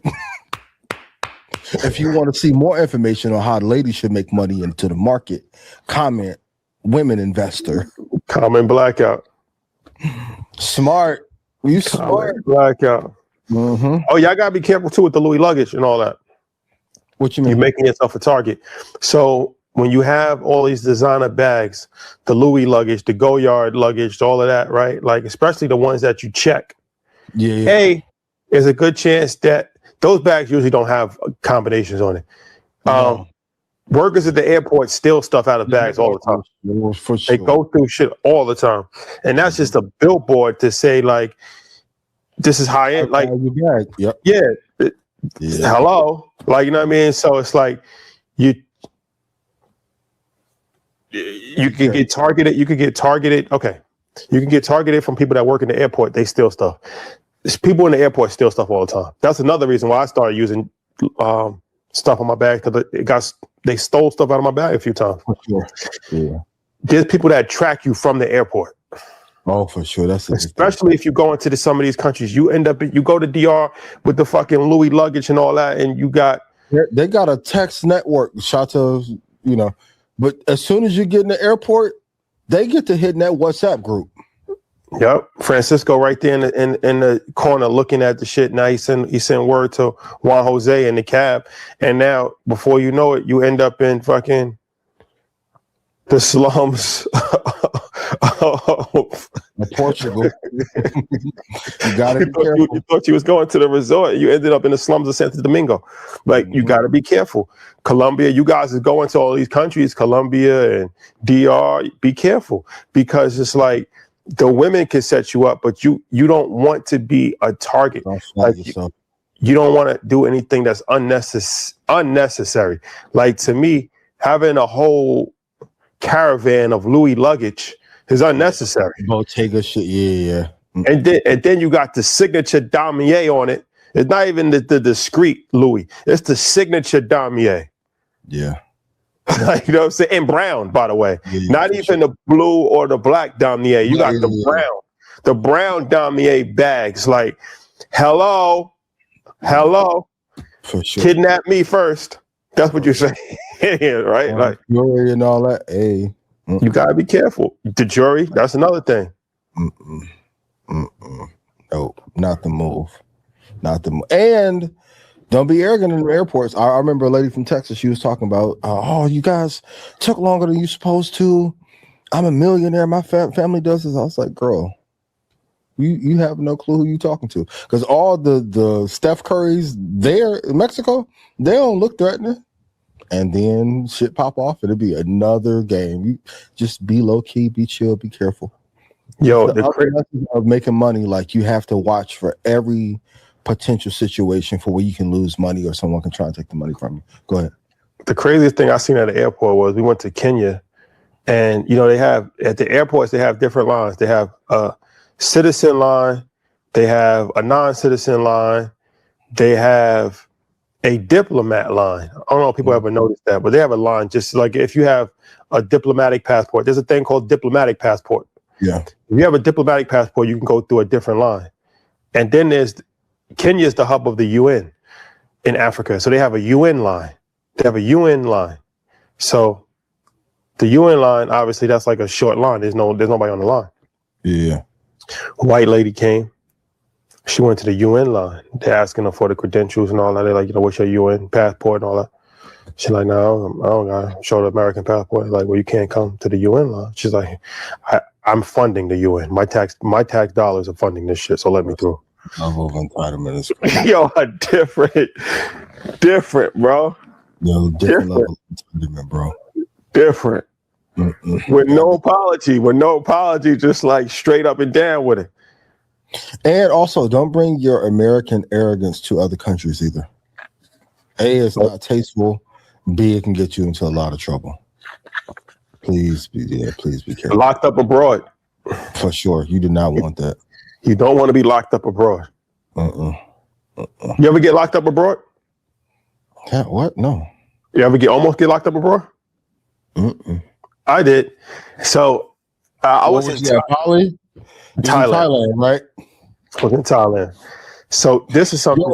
If you want to see more information on how ladies should make money into the market, comment women investor. Comment blackout. Smart. You smart. Blackout. Oh, y'all gotta be careful too with the Louis luggage and all that. What you mean? You're making yourself a target. So when you have all these designer bags, the Louis luggage, the Goyard luggage, all of that, right? Like especially the ones that you check. Yeah. Hey, there's a good chance that those bags usually don't have combinations on it. Workers at the airport steal stuff out of bags all the time. For sure. They go through shit all the time. And that's just a billboard to say, like, this is high end. Like, yep. Yeah. Hello. Like, you know what I mean? So it's like you can get targeted. You can get targeted. Okay. You can get targeted from people that work in the airport. They steal stuff. People in the airport steal stuff all the time. That's another reason why I started using stuff on my bag, because they stole stuff out of my bag a few times. For sure. Yeah. There's people that track you from the airport. Oh, for sure. That's especially if you go into some of these countries. You go to DR with the fucking Louis luggage and all that, and you got they got a text network, Chateau, but as soon as you get in the airport, they get to hit in that WhatsApp group. Yep, Francisco right there in the corner looking at the shit. Now he sent word to Juan Jose in the cab, and now before you know it, you end up in fucking the slums of Portugal. You gotta be careful. You thought you was going to the resort. You ended up in the slums of Santo Domingo. Like, you got to be careful. Colombia, you guys is going to all these countries, Colombia and DR. Be careful, because it's like the women can set you up, but you don't want to be a target. Like, you don't want to do anything that's unnecessary. Like, to me, having a whole caravan of Louis luggage is unnecessary. Bottega shit, yeah. And then you got the signature damier on it. It's not even the discreet Louis. It's the signature damier. Yeah. Like, you know what I'm saying? In brown, by the way. Yeah, not even the blue or the black damier. You got the brown damier bags. Like, hello. For sure. Kidnap me first. That's what you're saying, right? Like, jewelry and all that. Hey. You gotta be careful. The jury, that's another thing. No, not the move. And don't be arrogant in the airports. I remember a lady from Texas. She was talking about, you guys took longer than you supposed to. I'm a millionaire. My family does this. I was like, girl, you have no clue who you talking to, because all the Steph Currys there in Mexico, they don't look threatening. And then shit pop off. It'll be another game. You just be low key, be chill, be careful. Yo, the lesson of making money, like, you have to watch for every potential situation for where you can lose money or someone can try and take the money from you. Go ahead. The craziest thing I seen at the airport was we went to Kenya, and they have at the airports, they have different lines. They have a citizen line, they have a non-citizen line, they have a diplomat line. I don't know if people ever noticed that, but they have a line just like if you have a diplomatic passport. There's a thing called diplomatic passport. Yeah. If you have a diplomatic passport, you can go through a different line. And then Kenya is the hub of the UN in Africa. So they have a UN line. So the UN line, obviously, that's like a short line. There's nobody on the line. Yeah. White lady came. She went to the UN line. They're asking her for the credentials and all that. They're like, what's your UN passport and all that? She's like, no, I don't got to show the American passport. Like, well, you can't come to the UN line. She's like, I'm funding the UN. My tax dollars are funding this shit, so let me through. Level of entitlement is crazy. Yo, different, bro. Yo, different level of entitlement, bro. Different. With no apology, just like straight up and down with it. And also, don't bring your American arrogance to other countries either. A, it's not tasteful. B, it can get you into a lot of trouble. Please be careful. Locked up abroad. For sure. You do not want that. You don't want to be locked up abroad. You ever get locked up abroad? Yeah, what? No. You ever almost get locked up abroad? I did. So I was in Bali? Thailand, right? I was in Thailand. So this is something.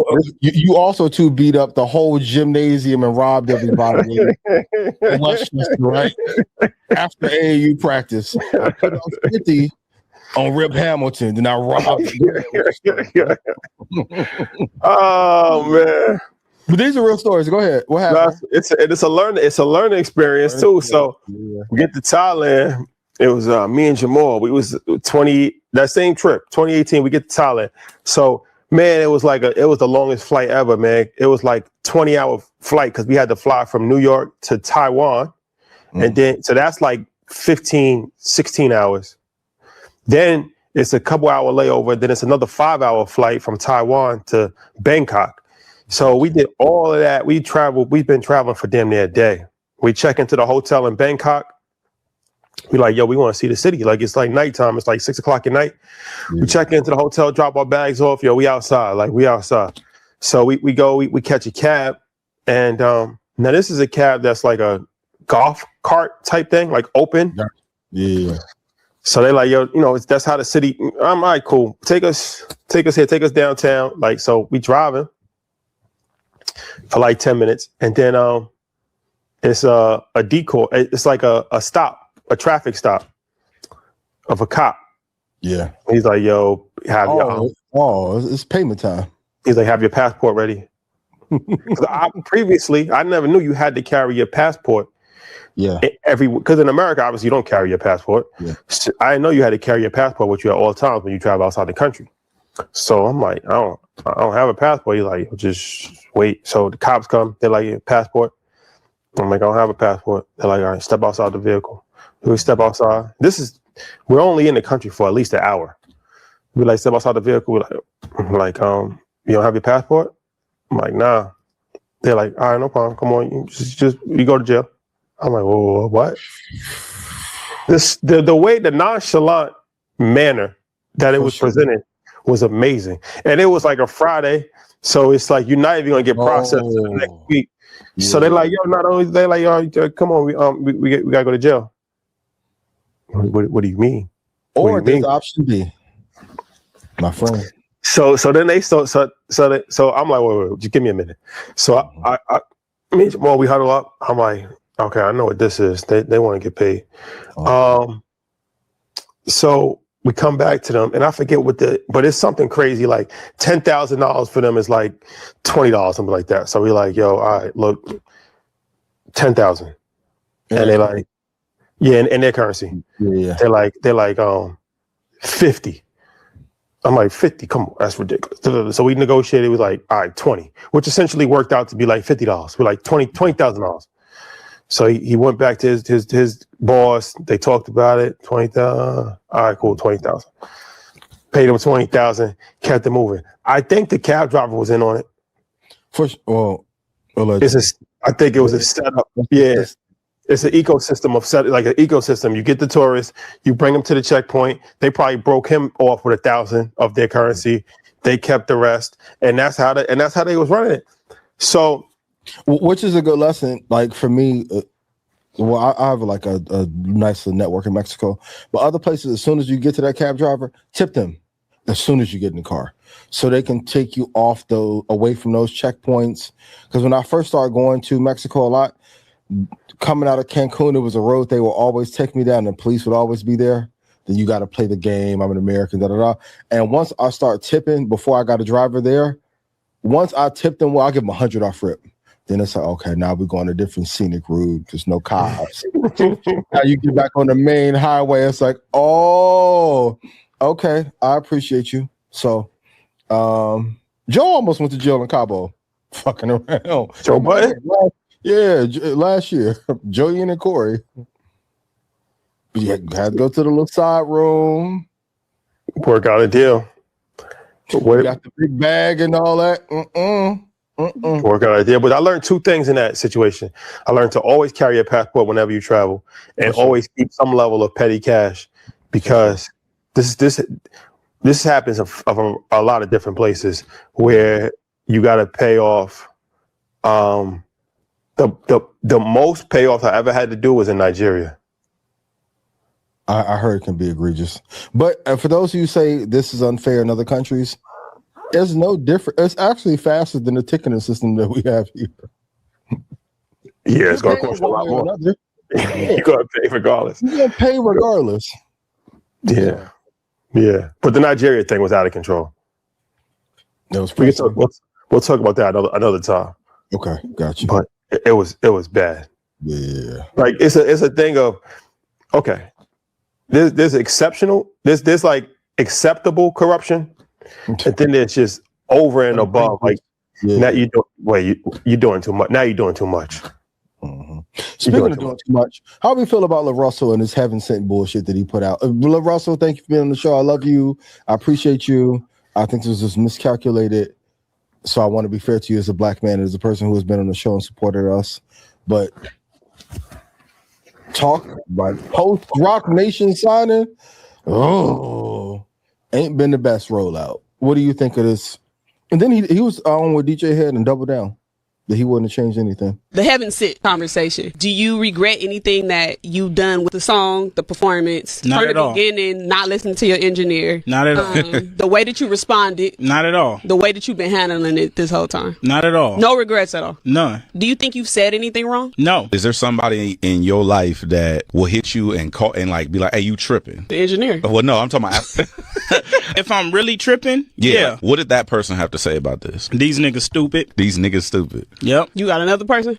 You also too beat up the whole gymnasium and robbed everybody. In Westchester, right? After AAU practice, I put on 50 on Rip Hamilton, then I robbed. Oh man! But these are real stories. Go ahead. What happened? It's a learning experience too. So we get to Thailand. It was me and Jamal. We was 20 that same trip, 2018. We get to Thailand. So man, it was the longest flight ever, man. It was like 20-hour flight because we had to fly from New York to Taiwan, and then so that's like 15, 16 hours. Then it's a couple hour layover. Then it's another 5-hour flight from Taiwan to Bangkok. So we did all of that. We've been traveling for damn near a day. We check into the hotel in Bangkok. We like, yo, we want to see the city. Like, it's like nighttime. It's like 6 o'clock at night. We check into the hotel, drop our bags off. Yo, we outside. Like, we outside. So we catch a cab. And now this is a cab that's like a golf cart type thing, like open. Yeah. So they like, yo, that's how the city. I'm all right, cool. Take us here, take us downtown. Like, so we driving for like 10 minutes. And then it's a decoy. It's like a traffic stop of a cop. Yeah. He's like, yo, it's payment time. He's like, have your passport ready. Previously, I never knew you had to carry your passport. Yeah. Because in America, obviously, you don't carry your passport. Yeah. So I didn't know you had to carry your passport with you at all times when you travel outside the country. So I'm like, I don't have a passport. He's like, just wait. So the cops come. They're like, your passport. I'm like, I don't have a passport. They're like, all right, step outside the vehicle. We step outside. We're only in the country for at least an hour. We like step outside the vehicle. We're like, you don't have your passport? I'm like, nah. They're like, all right, no problem. Come on, you go to jail. I'm like, whoa, what? The way, the nonchalant manner that it was presented was amazing. And it was like a Friday, so it's like you're not even gonna get processed the next week. Yeah. So they're like, yo, not only they're like, yo, come on, we gotta go to jail. What do you mean? Or there's option B, my friend. So then so I'm like, wait, just give me a minute. So we huddle up. I'm like, okay, I know what this is. They want to get paid. So we come back to them, and I forget but it's something crazy, like $10,000 for them is like $20, something like that. So we're like, yo, all right, look, 10,000, and they're like, yeah, in their currency. Yeah. They're like 50. I'm like, 50, come on, that's ridiculous. So we negotiated with like, all right, 20, which essentially worked out to be like $50. We're like $20,000. So he went back to his boss. They talked about it. 20,000. All right, cool. 20,000. Paid him 20,000. Kept it moving. I think the cab driver was in on it. I think it was a setup. Yeah, it's an ecosystem like an ecosystem. You get the tourists, you bring them to the checkpoint. They probably broke him off with 1,000 of their currency. They kept the rest, and that's how they was running it. So. Which is a good lesson. Like for me, I have like a nice little network in Mexico, but other places, as soon as you get to that cab driver, tip them as soon as you get in the car, so they can take you away from those checkpoints. Because when I first started going to Mexico a lot, coming out of Cancun, it was a road they would always take me down, and the police would always be there. then you got to play the game. I'm an American, da da da. And once I start tipping, before I got a driver there, once I tip them, well, I'll give them 100 off rip. Then it's like, okay, now we're going a different scenic route because no cops. Now you get back on the main highway. It's like, oh, okay, I appreciate you. So, Joe almost went to jail in Cabo, fucking around. Joe Budden? Yeah, last year, Joey and Corey. But you had to go to the little side room. Work out a deal. We got the big bag and all that. Work out a deal. But I learned two things in that situation. I learned to always carry a passport whenever you travel, and always keep some level of petty cash, because this happens of a lot of different places where you got to pay off. The most payoff I ever had to do was in Nigeria. I heard it can be egregious. But for those of you who say this is unfair in other countries, it's no different. It's actually faster than the ticketing system that we have here. Yeah, it's going to cost you a lot more. You're going to pay regardless. You're going to pay regardless. Yeah. Yeah. But the Nigeria thing was out of control. We'll talk about that another time. Okay, gotcha. But it was bad. Yeah. Like it's a thing of, okay, there's exceptional, there's like acceptable corruption, and then there's just over and above. Like now you're doing too much. Now you're doing too much. Mm-hmm. Speaking of doing too much, how do we feel about LaRussell and his heaven sent bullshit that he put out? LaRussell, thank you for being on the show. I love you. I appreciate you. I think this was miscalculated. So I want to be fair to you as a black man, as a person who has been on the show and supported us. But talk about post Rock Nation signing, ain't been the best rollout. What do you think of this? And then he was on with DJ Head and Double Down that he wouldn't have changed anything. The heaven sent conversation. Do you regret anything that you've done with the song, the performance, not from at the all. beginning, not listening to your engineer? Not at all. The way that you responded. Not at all. The way that you've been handling it this whole time. Not at all. No regrets at all. None. Do you think you've said anything wrong? No. Is there somebody in your life that will hit you and call and like be like, "Hey, you tripping?" The engineer. Well, no, I'm talking about. If I'm really tripping, yeah. What did that person have to say about this? These niggas stupid. These niggas stupid. Yep. You got another person?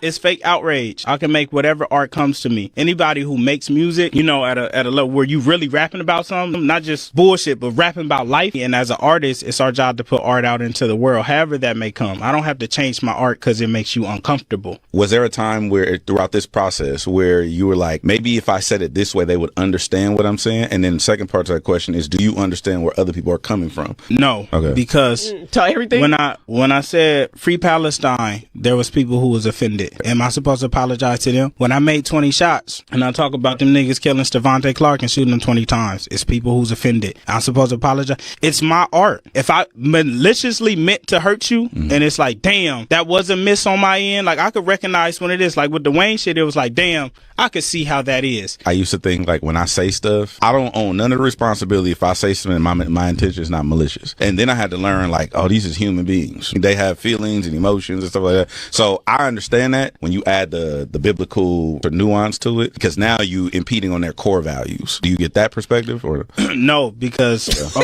It's fake outrage. I can make whatever art comes to me. Anybody who makes music, you know, at a level where you really rapping about something, not just bullshit, but rapping about life. And as an artist, it's our job to put art out into the world, however that may come. I don't have to change my art because it makes you uncomfortable. Was there a time where throughout this process where you were like, maybe if I said it this way, they would understand what I'm saying? And then the second part to that question is, do you understand where other people are coming from? No. Okay. Because tell everything. When I said free Palestine, there was people who was offended. Am I supposed to apologize to them? When I made 20 shots and I talk about them niggas killing Stevante Clark and shooting him 20 times, it's people who's offended. I'm supposed to apologize. It's my art. If I maliciously meant to hurt you, and it's like, damn, that was a miss on my end. Like I could recognize when it is. Like with the Wayne shit, it was like, damn, I could see how that is. I used to think like when I say stuff, I don't own none of the responsibility if I say something my intention is not malicious. And then I had to learn like, oh, these is human beings. They have feelings and emotions and stuff like that. So I understand that when you add the biblical nuance to it, because now you impeding on their core values. Do you get that perspective or no? Because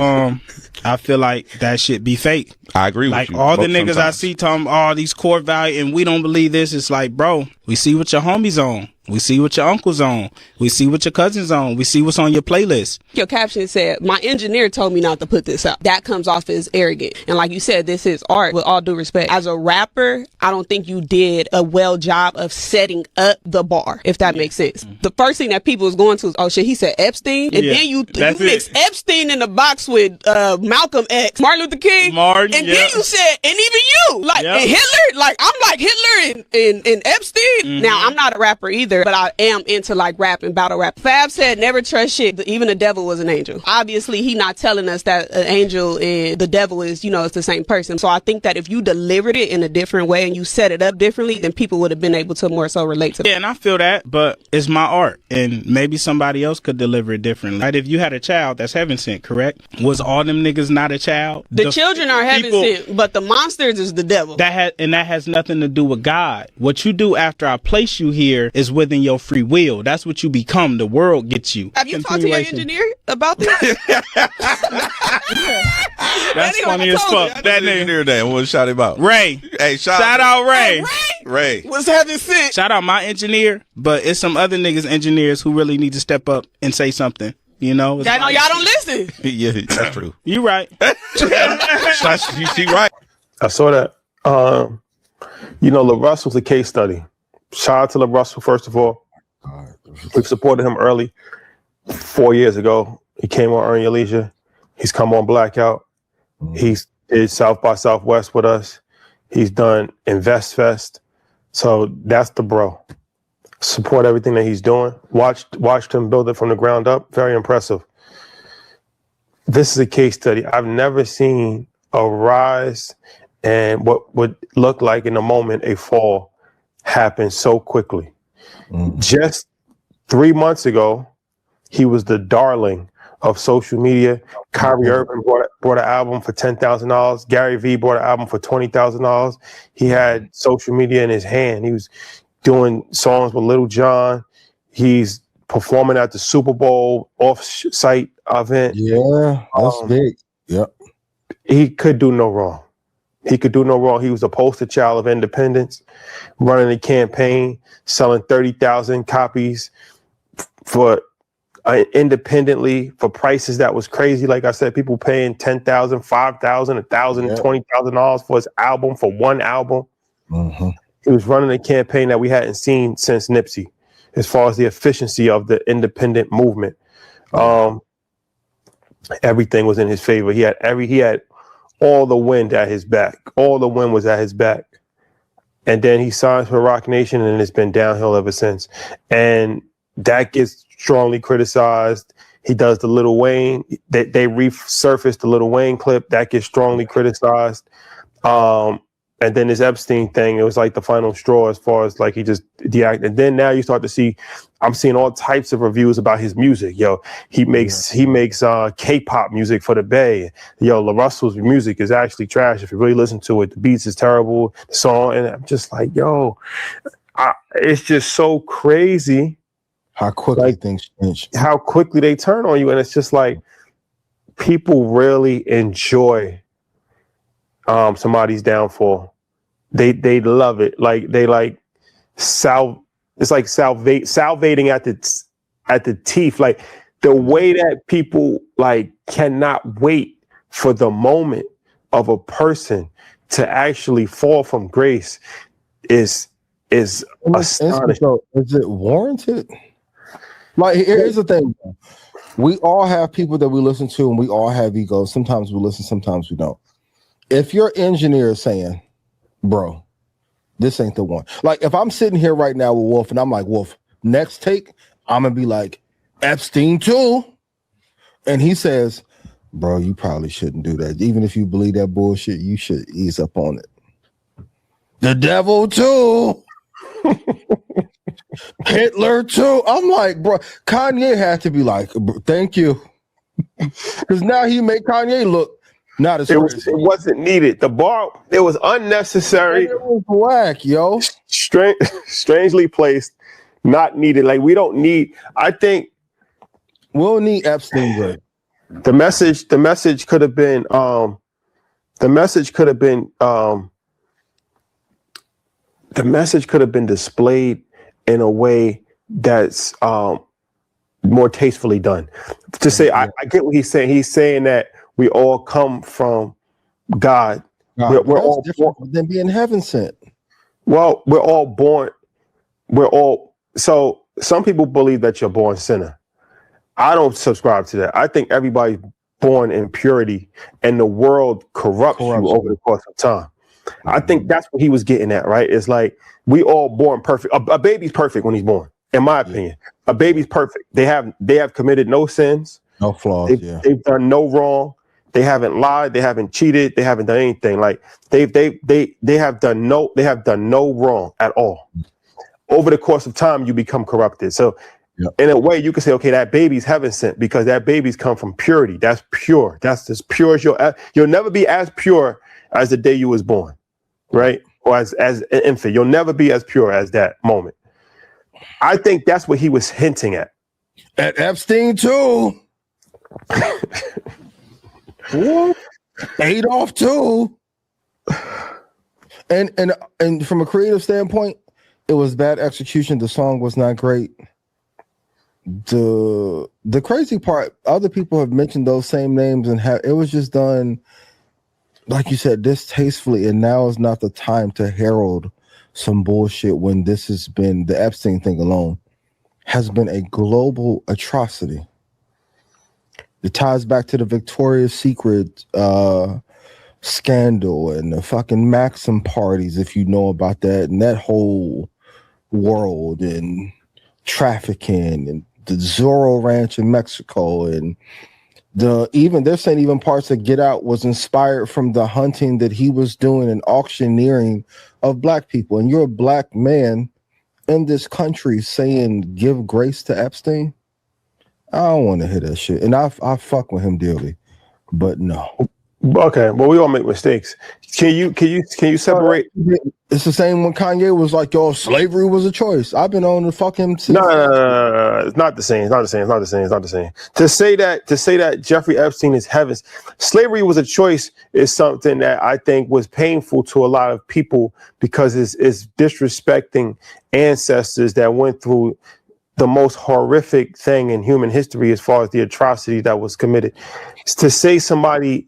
I feel like that shit be fake. I agree with like you. All the Both niggas sometimes. I see talking all these core values and we don't believe this. It's like, bro, we see what your homies on. We see what your uncle's on. We see what your cousin's on. We see what's on your playlist. Your caption said, my engineer told me not to put this out. That comes off as arrogant. And like you said, this is art with all due respect. As a rapper, I don't think you did a well job of setting up the bar, if that makes sense. The first thing that people was going to is, oh shit, he said Epstein. And then you mix Epstein in the box with Malcolm X, Martin Luther King. And then you said, and even you, like, and Hitler, like, I'm like Hitler and Epstein. Now, I'm not a rapper either, but I am into like rap and battle rap. Fab said never trust shit. Even the devil was an angel. Obviously, he not telling us that an angel and the devil is, you know, it's the same person. So I think that if you delivered it in a different way and you set it up differently, then people would have been able to more so relate to it. Yeah, and I feel that, but it's my art, and maybe somebody else could deliver it differently. Right? If you had a child that's heaven sent, correct? Was all them niggas not a child? The children are heaven sent, but the monsters is the devil. That has nothing to do with God. What you do after I place you here is within your free will. That's what you become. The world gets you. Have you talked to your engineer about this? That's funny as fuck. That engineer there, we'll shout him out. Ray. Hey, shout out Ray. Ray. What's heaven sent? Shout out my engineer, but it's some other niggas engineers who really need to step up and say something. You know? Y'all don't listen. Yeah, that's true. You right. She right. I saw that. LaRussell's a case study. Shout out to LaRussell, first of all. We've supported him early. 4 years ago, he came on Earn Your Leisure. He's come on Blackout. He's did South by Southwest with us. He's done Invest Fest. So that's the bro. Support everything that he's doing. Watched him build it from the ground up. Very impressive. This is a case study. I've never seen a rise and what would look like in a moment a fall happen so quickly. Just 3 months ago, he was the darling of social media. Kyrie Irving bought an album for $10,000. Gary Vee bought an album for $20,000. He had social media in his hand. He was doing songs with Little John. He's performing at the Super Bowl off-site event. Yeah, that's big. Yep. He could do no wrong. He could do no wrong. He was a poster child of independence, running a campaign, selling 30,000 copies for independently for prices that was crazy. Like I said, people paying $10,000, $5,000, $1,000, $20,000 for his album, for one album. He was running a campaign that we hadn't seen since Nipsey, as far as the efficiency of the independent movement. Everything was in his favor. He had all the wind at his back. All the wind was at his back. And then he signs for Rock Nation, and it's been downhill ever since. And that gets strongly criticized. He does the Lil Wayne. They resurfaced the Lil Wayne clip. That gets strongly criticized. And then this Epstein thing, it was like the final straw as far as like he just deactivated. And then now you start to see, I'm seeing all types of reviews about his music. Yo, he makes K-pop music for the Bay. Yo, LaRussell's music is actually trash. If you really listen to it, the beats is terrible. The song, and I'm just like, yo, it's just so crazy how quickly things change. How quickly they turn on you, and it's just like people really enjoy somebody's downfall. They love it. Like they like it's like salvating at the teeth. Like the way that people like cannot wait for the moment of a person to actually fall from grace is astonishing. So is it warranted? Like here's the thing. We all have people that we listen to, and we all have egos. Sometimes we listen, sometimes we don't. If your engineer is saying, bro, this ain't the one. Like if I'm sitting here right now with Wolf and I'm like, Wolf, next take, I'm gonna be like, Epstein too. And he says, bro, you probably shouldn't do that. Even if you believe that bullshit, you should ease up on it. The devil too. Hitler too. I'm like, bro, Kanye had to be like, thank you. Because now he made Kanye look not as it wasn't needed. The bar, it was unnecessary. It was whack, yo. Strangely placed, not needed. Like we don't need. I think we'll need Epstein. Good. The message could have been. The message could have been displayed in a way that's more tastefully done. To say, I get what he's saying. He's saying that we all come from God. We're all different than being heaven sent. Well, we're all born. So some people believe that you're born sinner. I don't subscribe to that. I think everybody's born in purity, and the world corrupts you over the course of time. I think that's what he was getting at, right? It's like we all born perfect. A baby's perfect when he's born, in my opinion. A baby's perfect. They have committed no sins, no flaws. They've done no wrong. They haven't lied. They haven't cheated. They haven't done anything. Like they have done no wrong at all. Over the course of time, you become corrupted. So, in a way, you can say, okay, that baby's heaven sent because that baby's come from purity. That's pure. That's as pure as you'll never be as pure as the day you was born, right? or as an infant. You'll never be as pure as that moment. I think that's what he was hinting at. At Epstein too. Adolf too. And from a creative standpoint, it was bad execution. The song was not great. The crazy part, other people have mentioned those same names, and it was just done, like you said, distastefully. And now is not the time to herald some bullshit when this has been, the Epstein thing alone has been a global atrocity. It ties back to the Victoria's Secret scandal and the fucking Maxim parties, if you know about that, and that whole world, and trafficking, and the Zorro Ranch in Mexico, and they're saying even parts of Get Out was inspired from the hunting that he was doing and auctioneering of black people. And you're a black man in this country saying give grace to Epstein? I don't want to hear that shit. And I fuck with him dearly, but no. Okay, well, we all make mistakes. Can you separate? It's the same when Kanye was like, "Yo, slavery was a choice." I've been on to fuck him. No. It's not the same. It's not the same. To say that Jeffrey Epstein is heaven's slavery was a choice is something that I think was painful to a lot of people because it's disrespecting ancestors that went through the most horrific thing in human history as far as the atrocity that was committed. To say somebody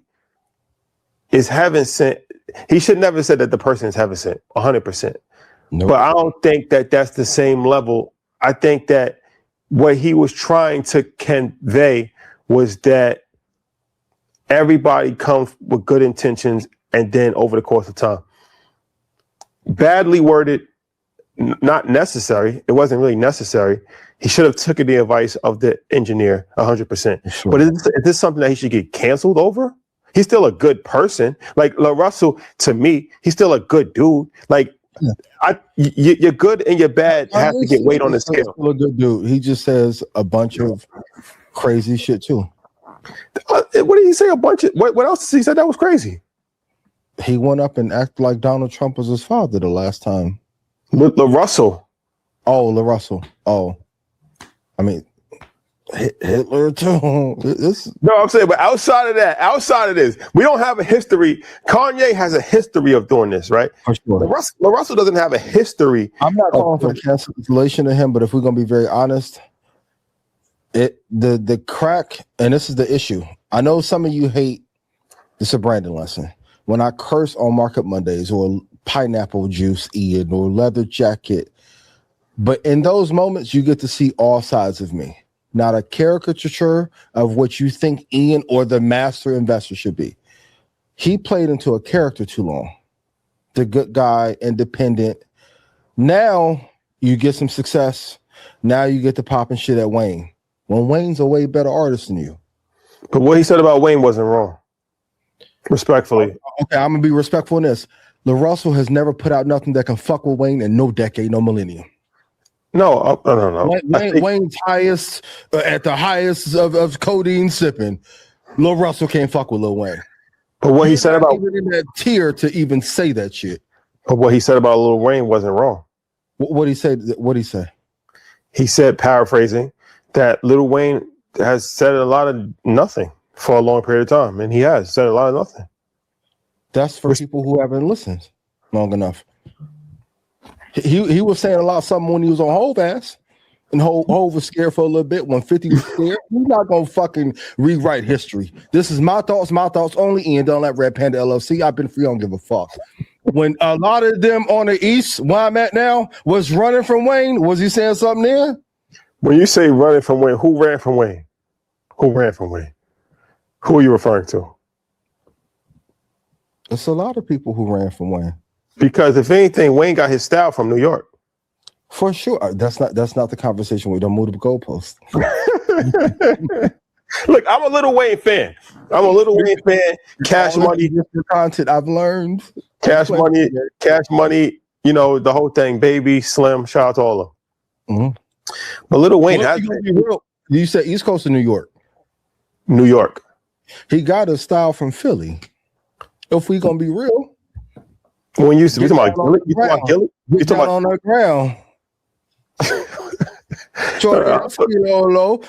is heaven sent, he should never have said that the person is heaven sent, 100%. Nope. But I don't think that that's the same level. I think that what he was trying to convey was that everybody comes with good intentions and then over the course of time. Badly worded, not necessary. It wasn't really necessary. He should have taken the advice of the engineer 100%. Sure. But is this something that he should get canceled over? He's still a good person. Like LaRussell, to me, he's still a good dude. Like, your good and your bad have to get weight on the scale. Still a good dude. He just says a bunch of crazy shit too. What did he say? A bunch of what else did he say that was crazy? He went up and acted like Donald Trump was his father the last time. LaRussell. Oh, LaRussell. Oh, I mean, Hitler too. No, I'm saying, but outside of this, we don't have a history. Kanye has a history of doing this, right? For sure. LaRussell doesn't have a history. I'm not calling for cancellation of him, but if we're gonna be very honest, the crack, and this is the issue. I know some of you hate. This is a Brandon lesson. When I curse on Market Mondays or pineapple juice Ian or leather jacket, but in those moments you get to see all sides of me. Not a caricature of what you think Ian or the master investor should be. He played into a character too long. The good guy, independent. Now you get some success. Now you get to popping shit at Wayne. When Wayne's a way better artist than you. But what he said about Wayne wasn't wrong. Respectfully. Okay, I'm gonna be respectful in this. LaRussell has never put out nothing that can fuck with Wayne in no decade, no millennium. No. Wayne's highest at the highest of codeine sipping. Lil Russell can't fuck with Lil Wayne. But what he said about even in that tier to even say that shit. But what he said about Lil Wayne wasn't wrong. What he said? What he say? He said, paraphrasing, that Lil Wayne has said a lot of nothing for a long period of time, and he has said a lot of nothing. That's for people who haven't listened long enough. He was saying a lot of something when he was on Hove ass, and Hove was scared for a little bit when 50 was scared. He's not gonna fucking rewrite history. This is my thoughts only. Ian, don't let Red Panda LLC. I've been free, I don't give a fuck. When a lot of them on the East, where I'm at now, was running from Wayne, was he saying something there? When you say running from Wayne, who ran from Wayne? Who ran from Wayne? Who are you referring to? It's a lot of people who ran from Wayne. Because if anything, Wayne got his style from New York. For sure. That's not the conversation. We don't move the goalpost. Look, I'm a Lil Wayne fan. Cash Money. Content I've learned. Cash Money. You know, the whole thing. Baby, Slim. Shout out to all of them. Mm-hmm. But Lil Wayne has. You said East Coast of New York. New York. He got his style from Philly. If we gonna be real. When you talking about Gilly? You talking about Gilly? You talking on the ground.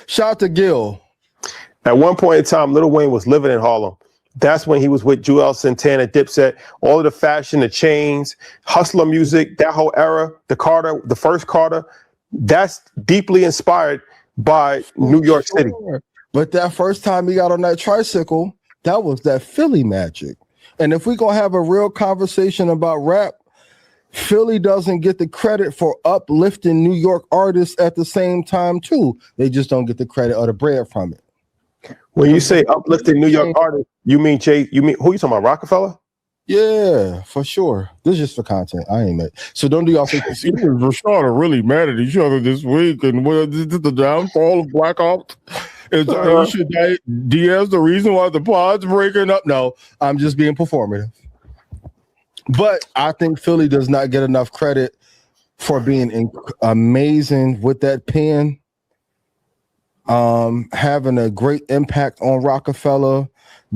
Shout out to Gil. At one point in time, Lil Wayne was living in Harlem. That's when he was with Joel Santana, Dipset, all of the fashion, the chains, hustler music, that whole era, the first Carter. That's deeply inspired by New York City. But that first time he got on that tricycle, that was that Philly magic. And if we're going to have a real conversation about rap, Philly doesn't get the credit for uplifting New York artists at the same time, too. They just don't get the credit or the bread from it. When you say uplifting New York artists, you mean who you talking about, Rockefeller? Yeah, for sure. This is just for content. I ain't mad. So don't do y'all think Rashad are really mad at each other this week, and this is the downfall of Black Ops. Is Diaz the reason why the pod's breaking up? No, I'm just being performative. But I think Philly does not get enough credit for being amazing with that pen, having a great impact on Rockefeller,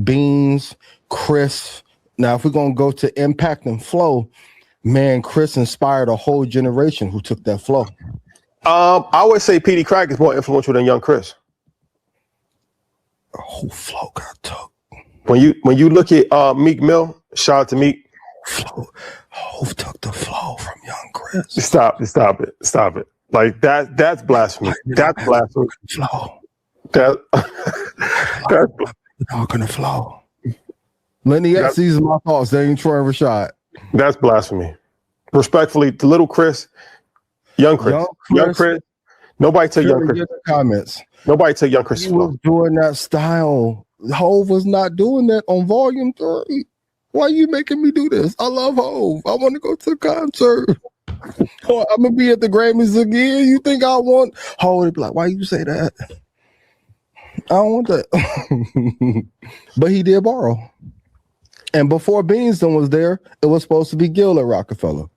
Beans, Chris. Now, if we're going to go to impact and flow, man, Chris inspired a whole generation who took that flow. I would say P.D. Crack is more influential than Young Chris. A whole flow got took. When you look at Meek Mill, shout out to Meek. Who took the flow from Young Chris? Stop it. Like that's blasphemy. That's blasphemy. Flow. That's not gonna flow. Lenny X, these are my thoughts. They ain't Troy and Rashad. That's blasphemy. Respectfully, to little Chris, Young Chris. Nobody take Young Chris. Comments. Nobody take Young Chris. He was doing that style. Hove was not doing that on Volume 3. Why are you making me do this? I love Hove. I want to go to the concert. Oh, I'm gonna be at the Grammys again. You think I want Hove to be like, why you say that? I don't want that. But he did borrow. And before Beanston was there, it was supposed to be Gil at Rockefeller.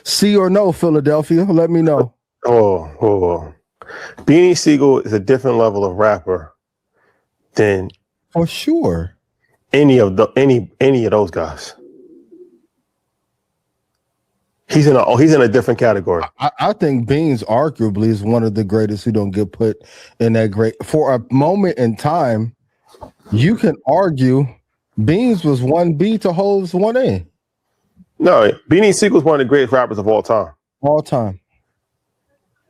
See or no, Philadelphia? Let me know. Oh. Beanie Siegel is a different level of rapper than for sure any of those guys. He's in a different category. I think Beans arguably is one of the greatest who don't get put in that great. For a moment in time, you can argue Beans was 1B to Hove's 1A. No, Beanie Siegel is one of the greatest rappers of all time. All time.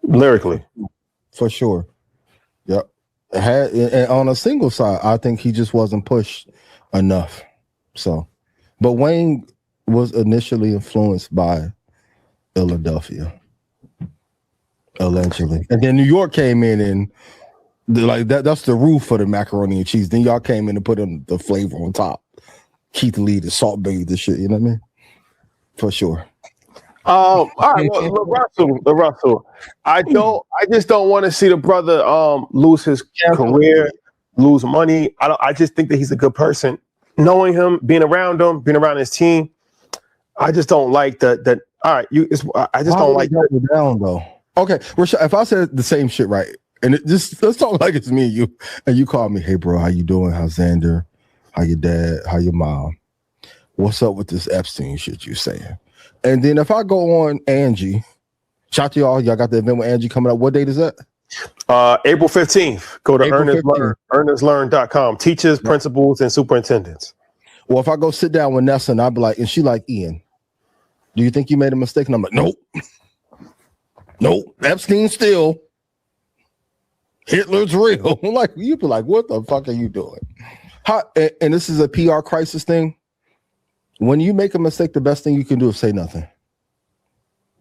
Lyrically. For sure. Yep. And on a single side, I think he just wasn't pushed enough. So, but Wayne was initially influenced by Philadelphia, allegedly, and then New York came in and like that's the roof for the macaroni and cheese. Then y'all came in and put in the flavor on top. Keith Lee, the salt bathed the shit. You know what I mean? For sure. All right, Russell. I just don't want to see the brother lose his career, lose money. I just think that he's a good person. Knowing him, being around his team, I just don't like that. All right, I just don't like that. Down though. Okay, Rashad, if I said the same shit right, and let's talk like it's me and you, and you call me, hey bro, how you doing? How's Xander? How your dad? How your mom? What's up with this Epstein shit you saying? And then if I go on Angie, shout out to y'all got the event with Angie coming up. What date is that? April 15th. Go to earnestlearn.com. Teachers, principals, and superintendents. Well, if I go sit down with Nessa and I'll be like, and she like, Ian, do you think you made a mistake? And I'm like, nope. Epstein still. Hitler's real. Like, you'd be like, what the fuck are you doing? And this is a PR crisis thing. When you make a mistake, the best thing you can do is say nothing.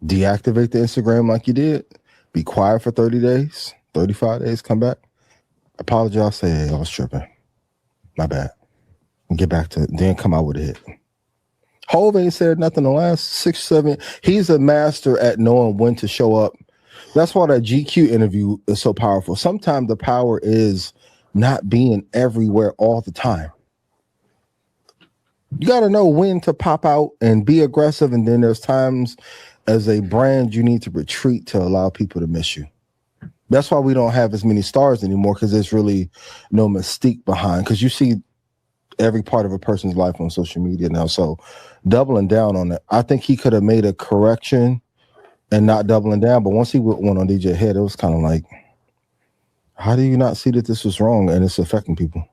Deactivate the Instagram like you did. Be quiet for 30 days, 35 days, come back. Apologize, say, hey, I was tripping. My bad. And get back to it. Then come out with a hit. Hove ain't said nothing the last 6, 7. He's a master at knowing when to show up. That's why that GQ interview is so powerful. Sometimes the power is not being everywhere all the time. You got to know when to pop out and be aggressive. And then there's times as a brand, you need to retreat to allow people to miss you. That's why we don't have as many stars anymore, because there's really no mystique behind. Because you see every part of a person's life on social media now. So doubling down on it, I think he could have made a correction and not doubling down. But once he went on DJ Head, it was kind of like, how do you not see that this was wrong and it's affecting people?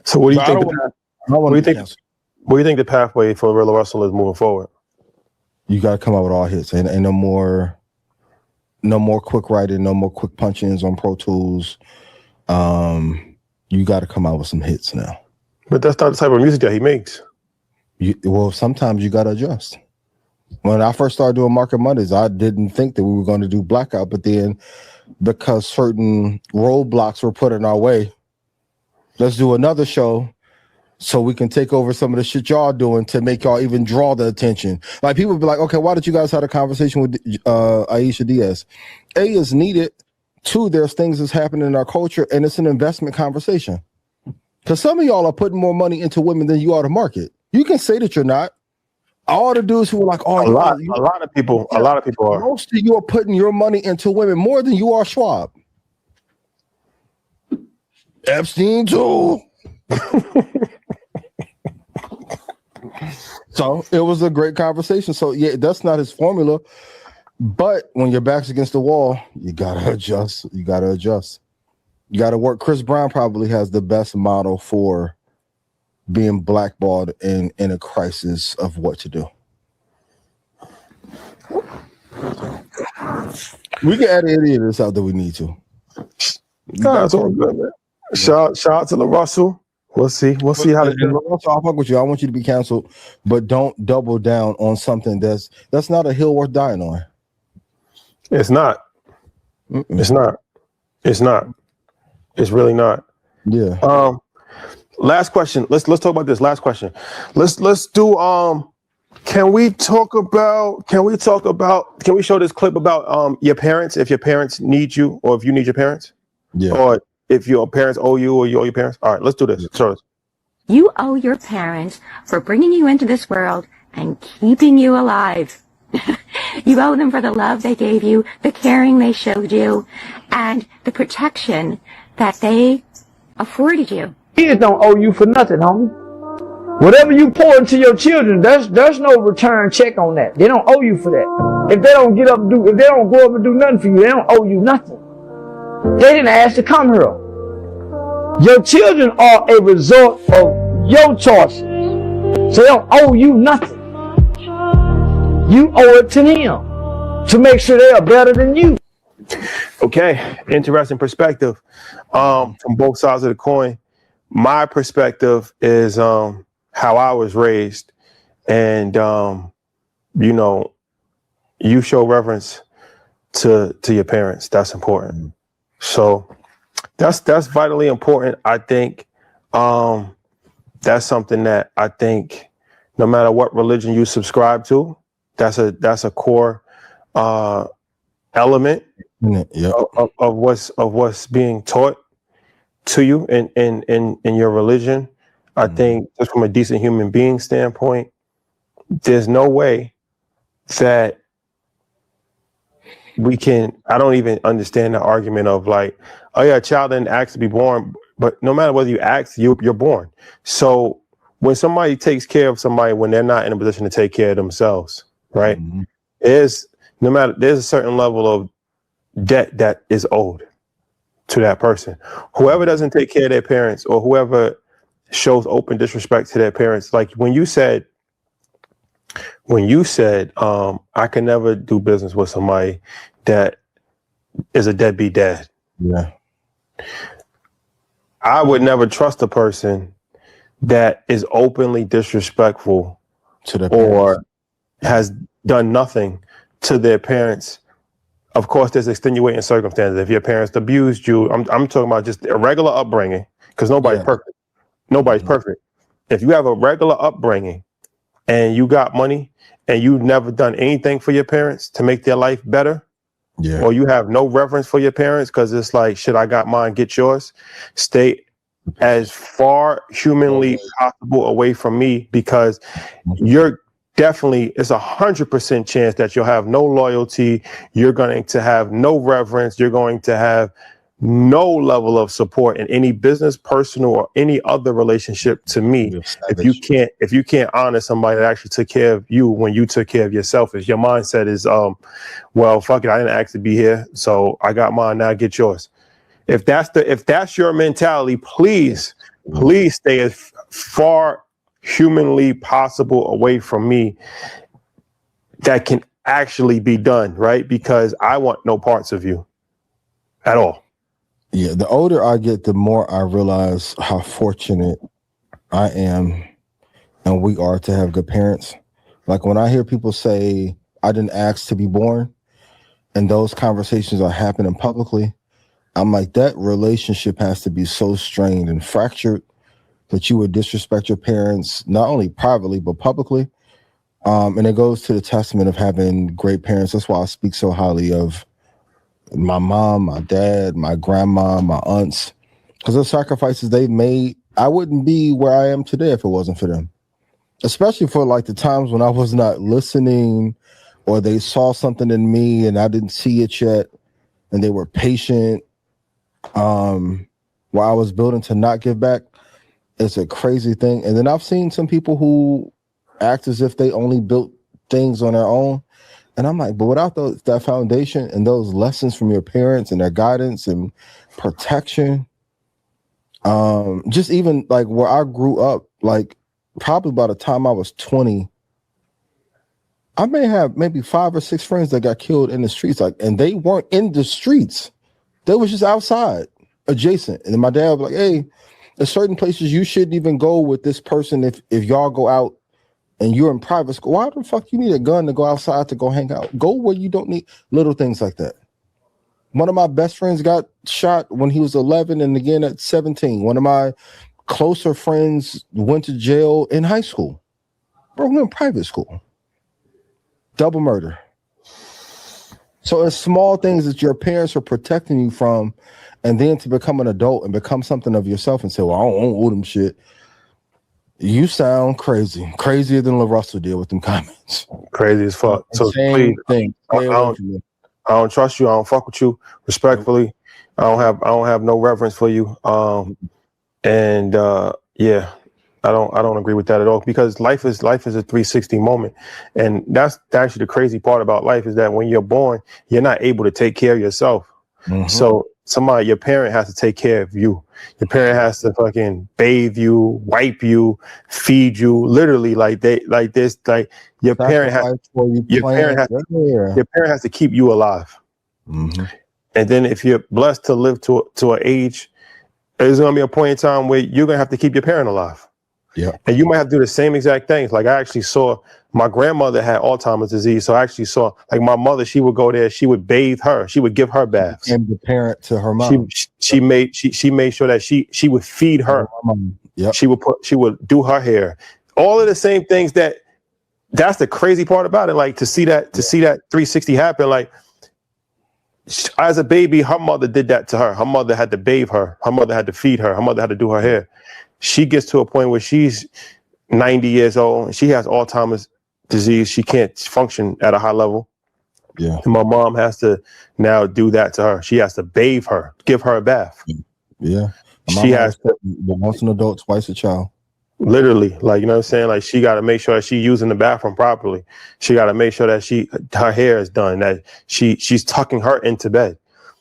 So what do you think? What do you think the pathway for Rilla Russell is moving forward? You got to come out with all hits, and no more quick writing, no more quick punch-ins on Pro Tools. You got to come out with some hits now. But that's not the type of music that he makes. Well, sometimes you got to adjust. When I first started doing Market Mondays, I didn't think that we were going to do Blackout, but then because certain roadblocks were put in our way, let's do another show so we can take over some of the shit y'all doing to make y'all even draw the attention. Like, people be like, okay, why did you guys have a conversation with Aisha Diaz? A, is needed. 2, there's things that's happening in our culture, and it's an investment conversation. Because some of y'all are putting more money into women than you are to market. You can say that you're not. All the dudes who are like, oh, a lot of people are. Most of you are putting your money into women more than you are Schwab. Epstein too. So it was a great conversation. So yeah, that's not his formula. But when your back's against the wall, you gotta adjust. You gotta work. Chris Brown probably has the best model for being blackballed in a crisis of what to do. We can add any of this out that we need to. No, it's all good, man. Shout out to LaRussell. We'll see how to do. I'll fuck with you. I want you to be canceled, but don't double down on something that's not a hill worth dying on. It's not. It's not. It's not. It's really not. Yeah. Last question. Let's talk about this. Last question. Let's do. Can we show this clip about your parents, if your parents need you, or if you need your parents? Yeah. Or if your parents owe you, or you owe your parents? All right, let's do this. Show us. You owe your parents for bringing you into this world and keeping you alive. You owe them for the love they gave you, the caring they showed you, and the protection that they afforded you. Kids don't owe you for nothing, homie. Whatever you pour into your children, there's no return check on that. They don't owe you for that. If they don't if they don't go up and do nothing for you, they don't owe you nothing. They didn't ask to come here. Your children are a result of your choices. So they don't owe you nothing. You owe it to them to make sure they are better than you. Okay, interesting perspective from both sides of the coin. My perspective is how I was raised, and you show reverence to your parents. That's important. So that's vitally important. I think that's something that I think no matter what religion you subscribe to, that's a core element of what's being taught to you in your religion. I think just from a decent human being standpoint, there's no way that I don't even understand the argument of like, oh yeah, a child didn't ask to be born, but no matter whether you ask, you're born. So when somebody takes care of somebody when they're not in a position to take care of themselves, right? There's a certain level of debt that is owed to that person. Whoever doesn't take care of their parents, or whoever shows open disrespect to their parents, like when you said I can never do business with somebody that is a deadbeat dad. Yeah. I would never trust a person that is openly disrespectful to their or has done nothing to their parents. Of course, there's extenuating circumstances. If your parents abused you, I'm talking about just a regular upbringing, because nobody's perfect. Nobody's perfect. If you have a regular upbringing and you got money and you've never done anything for your parents to make their life better, or you have no reverence for your parents because it's like, shit, I got mine, get yours. Stay as far humanly possible away from me, because you're definitely, it's 100% chance that you'll have no loyalty. You're going to have no reverence. You're going to have no level of support in any business, personal, or any other relationship to me if you can't honor somebody that actually took care of you when you took care of yourself. If your mindset is well, fuck it, I didn't ask to be here, so I got mine, now get yours. If that's your mentality, please stay as far humanly possible away from me. That can actually be done, right? Because I want no parts of you at all. Yeah, the older I get, the more I realize how fortunate I am and we are to have good parents. Like when I hear people say, I didn't ask to be born, and those conversations are happening publicly, I'm like, that relationship has to be so strained and fractured that you would disrespect your parents, not only privately, but publicly. And it goes to the testament of having great parents. That's why I speak so highly of my mom, my dad, my grandma, my aunts, because the sacrifices they've made. I wouldn't be where I am today if it wasn't for them, especially for like the times when I was not listening or they saw something in me and I didn't see it yet, and they were patient while I was building to not give back. It's a crazy thing. And then I've seen some people who act as if they only built things on their own. And I'm like, but without that foundation and those lessons from your parents and their guidance and protection, just even like where I grew up, like probably by the time I was 20, I may have maybe 5 or 6 friends that got killed in the streets. Like, and they weren't in the streets. They was just outside, adjacent. And then my dad was like, hey, there's certain places you shouldn't even go with this person if y'all go out and you're in private school. Why the fuck you need a gun to go outside to go hang out? Go where you don't need little things like that. One of my best friends got shot when he was 11 and again at 17. One of my closer friends went to jail in high school. Bro, we're in private school. Double murder. So it's small things that your parents are protecting you from, and then to become an adult and become something of yourself and say, well, I don't owe them shit. You sound crazy. Crazier than LaRussell did with them comments. Crazy as fuck. So please, I don't trust you. I don't fuck with you. Respectfully, I don't have no reverence for you. Yeah, I don't agree with that at all, because life is a 360 moment, and that's actually the crazy part about life is that when you're born, you're not able to take care of yourself. Mm-hmm. So your parent has to take care of you. Your parent has to fucking bathe you, wipe you, feed you, literally your parent has to keep you alive. Mm-hmm. And then if you're blessed to live to an age, there's gonna be a point in time where you're gonna have to keep your parent alive. Yeah. And you might have to do the same exact things. Like I actually saw my grandmother had Alzheimer's disease. So I actually saw like my mother, she would go there, she would bathe her, she would give her baths. And the parent to her mom. She made sure that she would feed her. Yep. She would do her hair. All of the same things that's the crazy part about it. Like to see that 360 happen, like as a baby, her mother did that to her. Her mother had to bathe her. Her mother had to feed her. Her mother had to do her hair. She gets to a point where she's 90 years old and she has Alzheimer's disease. She can't function at a high level. Yeah. And my mom has to now do that to her. She has to bathe her, give her a bath. Yeah. She has to once an adult, twice a child. Literally, like, you know what I'm saying? Like she got to make sure that she's using the bathroom properly. She got to make sure that her hair is done, that she's tucking her into bed.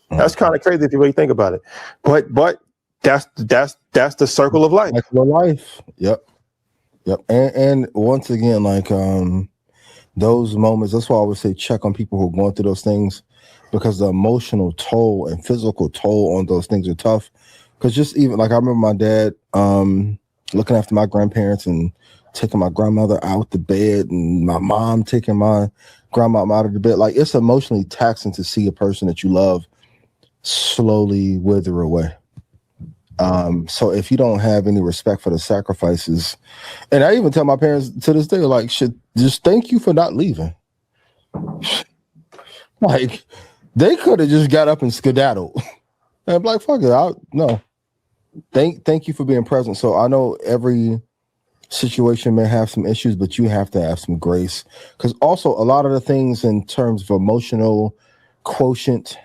That's kind of crazy if you really think about it. But that's the circle of life. Like life. Yep. And once again, like those moments, that's why I always say check on people who are going through those things, because the emotional toll and physical toll on those things are tough. Because just even like I remember my dad looking after my grandparents and taking my grandmother out the bed, and my mom taking my grandma out of the bed. Like it's emotionally taxing to see a person that you love slowly wither away. So if you don't have any respect for the sacrifices, and I even tell my parents to this day, like, just thank you for not leaving. Like they could have just got up and skedaddled. And I'm like, fuck it, no. Thank you for being present. So I know every situation may have some issues, but you have to have some grace, because also a lot of the things in terms of emotional quotient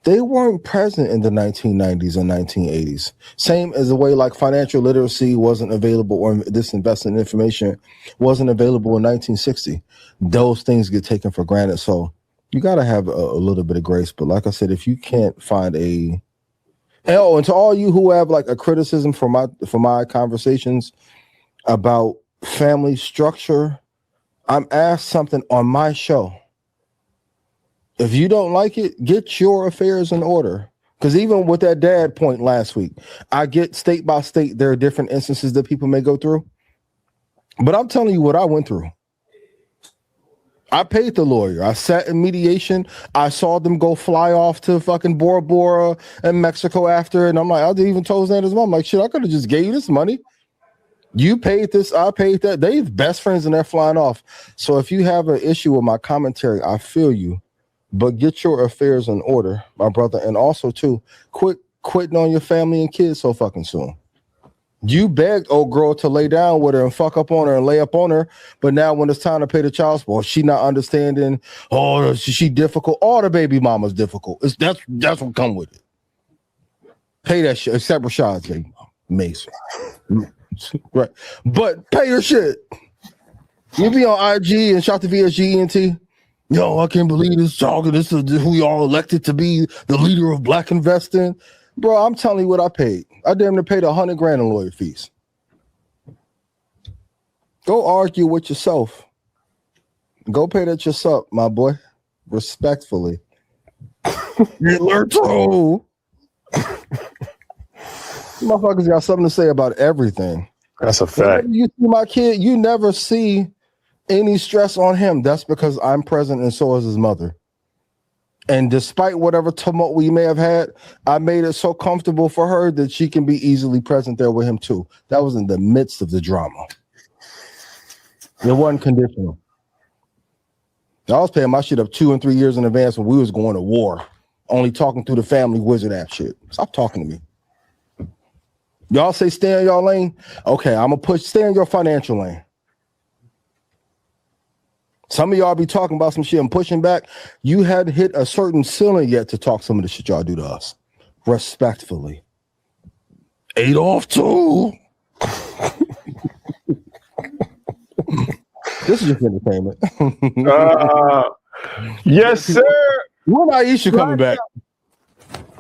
they weren't present in the 1990s and 1980s. Same as the way like financial literacy wasn't available, or this investment information wasn't available in 1960. Those things get taken for granted. So you got to have a little bit of grace. But like I said, if you can't find and to all you who have like a criticism for my conversations about family structure, I'm asked something on my show. If you don't like it, get your affairs in order. Because even with that dad point last week, I get state by state, there are different instances that people may go through. But I'm telling you what I went through. I paid the lawyer. I sat in mediation. I saw them go fly off to fucking Bora Bora and Mexico after. And I'm like, I even told Xander's mom, like, shit, I could have just gave you this money. You paid this, I paid that. They best friends and they're flying off. So if you have an issue with my commentary, I feel you. But get your affairs in order, my brother. And also, too, quit quitting on your family and kids so fucking soon. You begged old girl to lay down with her and fuck up on her and lay up on her. But now when it's time to pay the child support, she not understanding. Oh, she difficult. All the baby mama's difficult. That's what come with it. Pay that shit. Except Rashad's baby mama. Mason. Right. But pay your shit. You be on IG and shout to VSG ENT. Yo, I can't believe this talking. This is who y'all elected to be the leader of black investing. Bro, I'm telling you what I paid. I damn near paid $100,000 in lawyer fees. Go argue with yourself. Go pay that yourself, my boy. Respectfully. You learn to. Motherfuckers got something to say about everything. That's a fact. You see my kid, you never see any stress on him. That's because I'm present and so is his mother. And despite whatever tumult we may have had, I made it so comfortable for her that she can be easily present there with him too. That was in the midst of the drama. It wasn't conditional. I was paying my shit up 2 and 3 years in advance when we was going to war, only talking through the family wizard app shit. Stop talking to me. Y'all say stay in y'all lane. Okay, I'm gonna stay in your financial lane. Some of y'all be talking about some shit and pushing back. You hadn't hit a certain ceiling yet to talk some of the shit y'all do to us. Respectfully. Adolf too. This is just entertainment. Yes, sir. When Aisha coming back?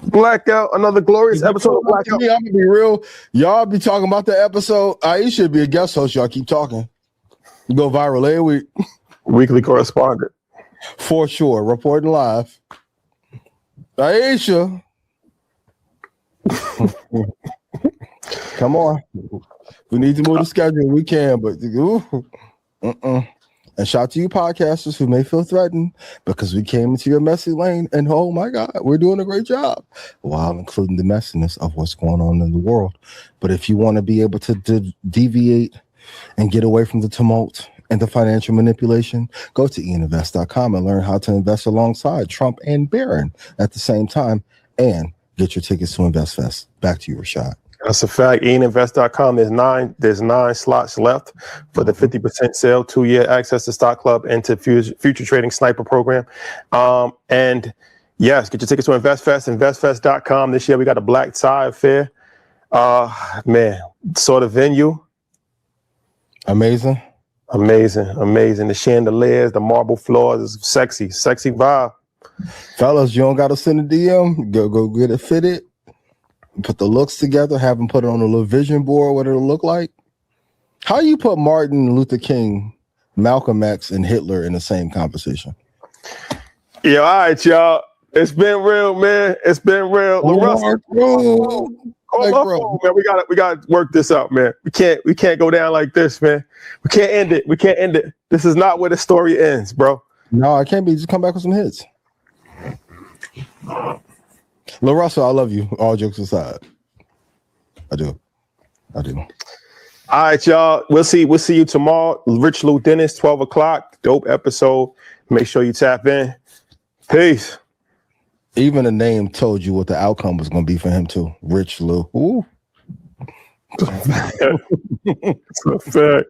Blackout, another glorious episode of Blackout. I'm gonna be real. Y'all be talking about the episode. Aisha be a guest host. Y'all keep talking. You go viral every week. Weekly correspondent. For sure. Reporting live. Aisha. Come on. We need to move the schedule. We can, but And shout to you podcasters who may feel threatened because we came into your messy lane and oh my God, we're doing a great job while including the messiness of what's going on in the world. But if you want to be able to deviate and get away from the tumult and the financial manipulation, go to ianinvest.com and learn how to invest alongside Trump and Barron at the same time and get your tickets to InvestFest. Back to you, Rashad. That's a fact. ianinvest.com. There's nine slots left for the 50% sale, 2-year access to Stock Club and to future trading sniper program. And yes, get your tickets to InvestFest, investfest.com. This year we got a Black Tie affair. Man, sort of venue. Amazing. The chandeliers, the marble floors, sexy vibe. Fellas, you don't got to send a DM. Go get it fitted. Put the looks together, have them put it on a little vision board, what it'll look like. How you put Martin Luther King, Malcolm X, and Hitler in the same conversation? Yeah, all right, y'all. It's been real, man. It's been real. Bro. Man, we gotta work this out, man. We can't go down like this, man. We can't end it. This is not where the story ends, bro. No, I can't be. Just come back with some hits. Lil Russell, I love you. All jokes aside. I do. All right, y'all. We'll see you tomorrow. Rich Lou Dennis, 12 o'clock. Dope episode. Make sure you tap in. Peace. Even the name told you what the outcome was going to be for him too. Rich Lou. Ooh. It's a fact.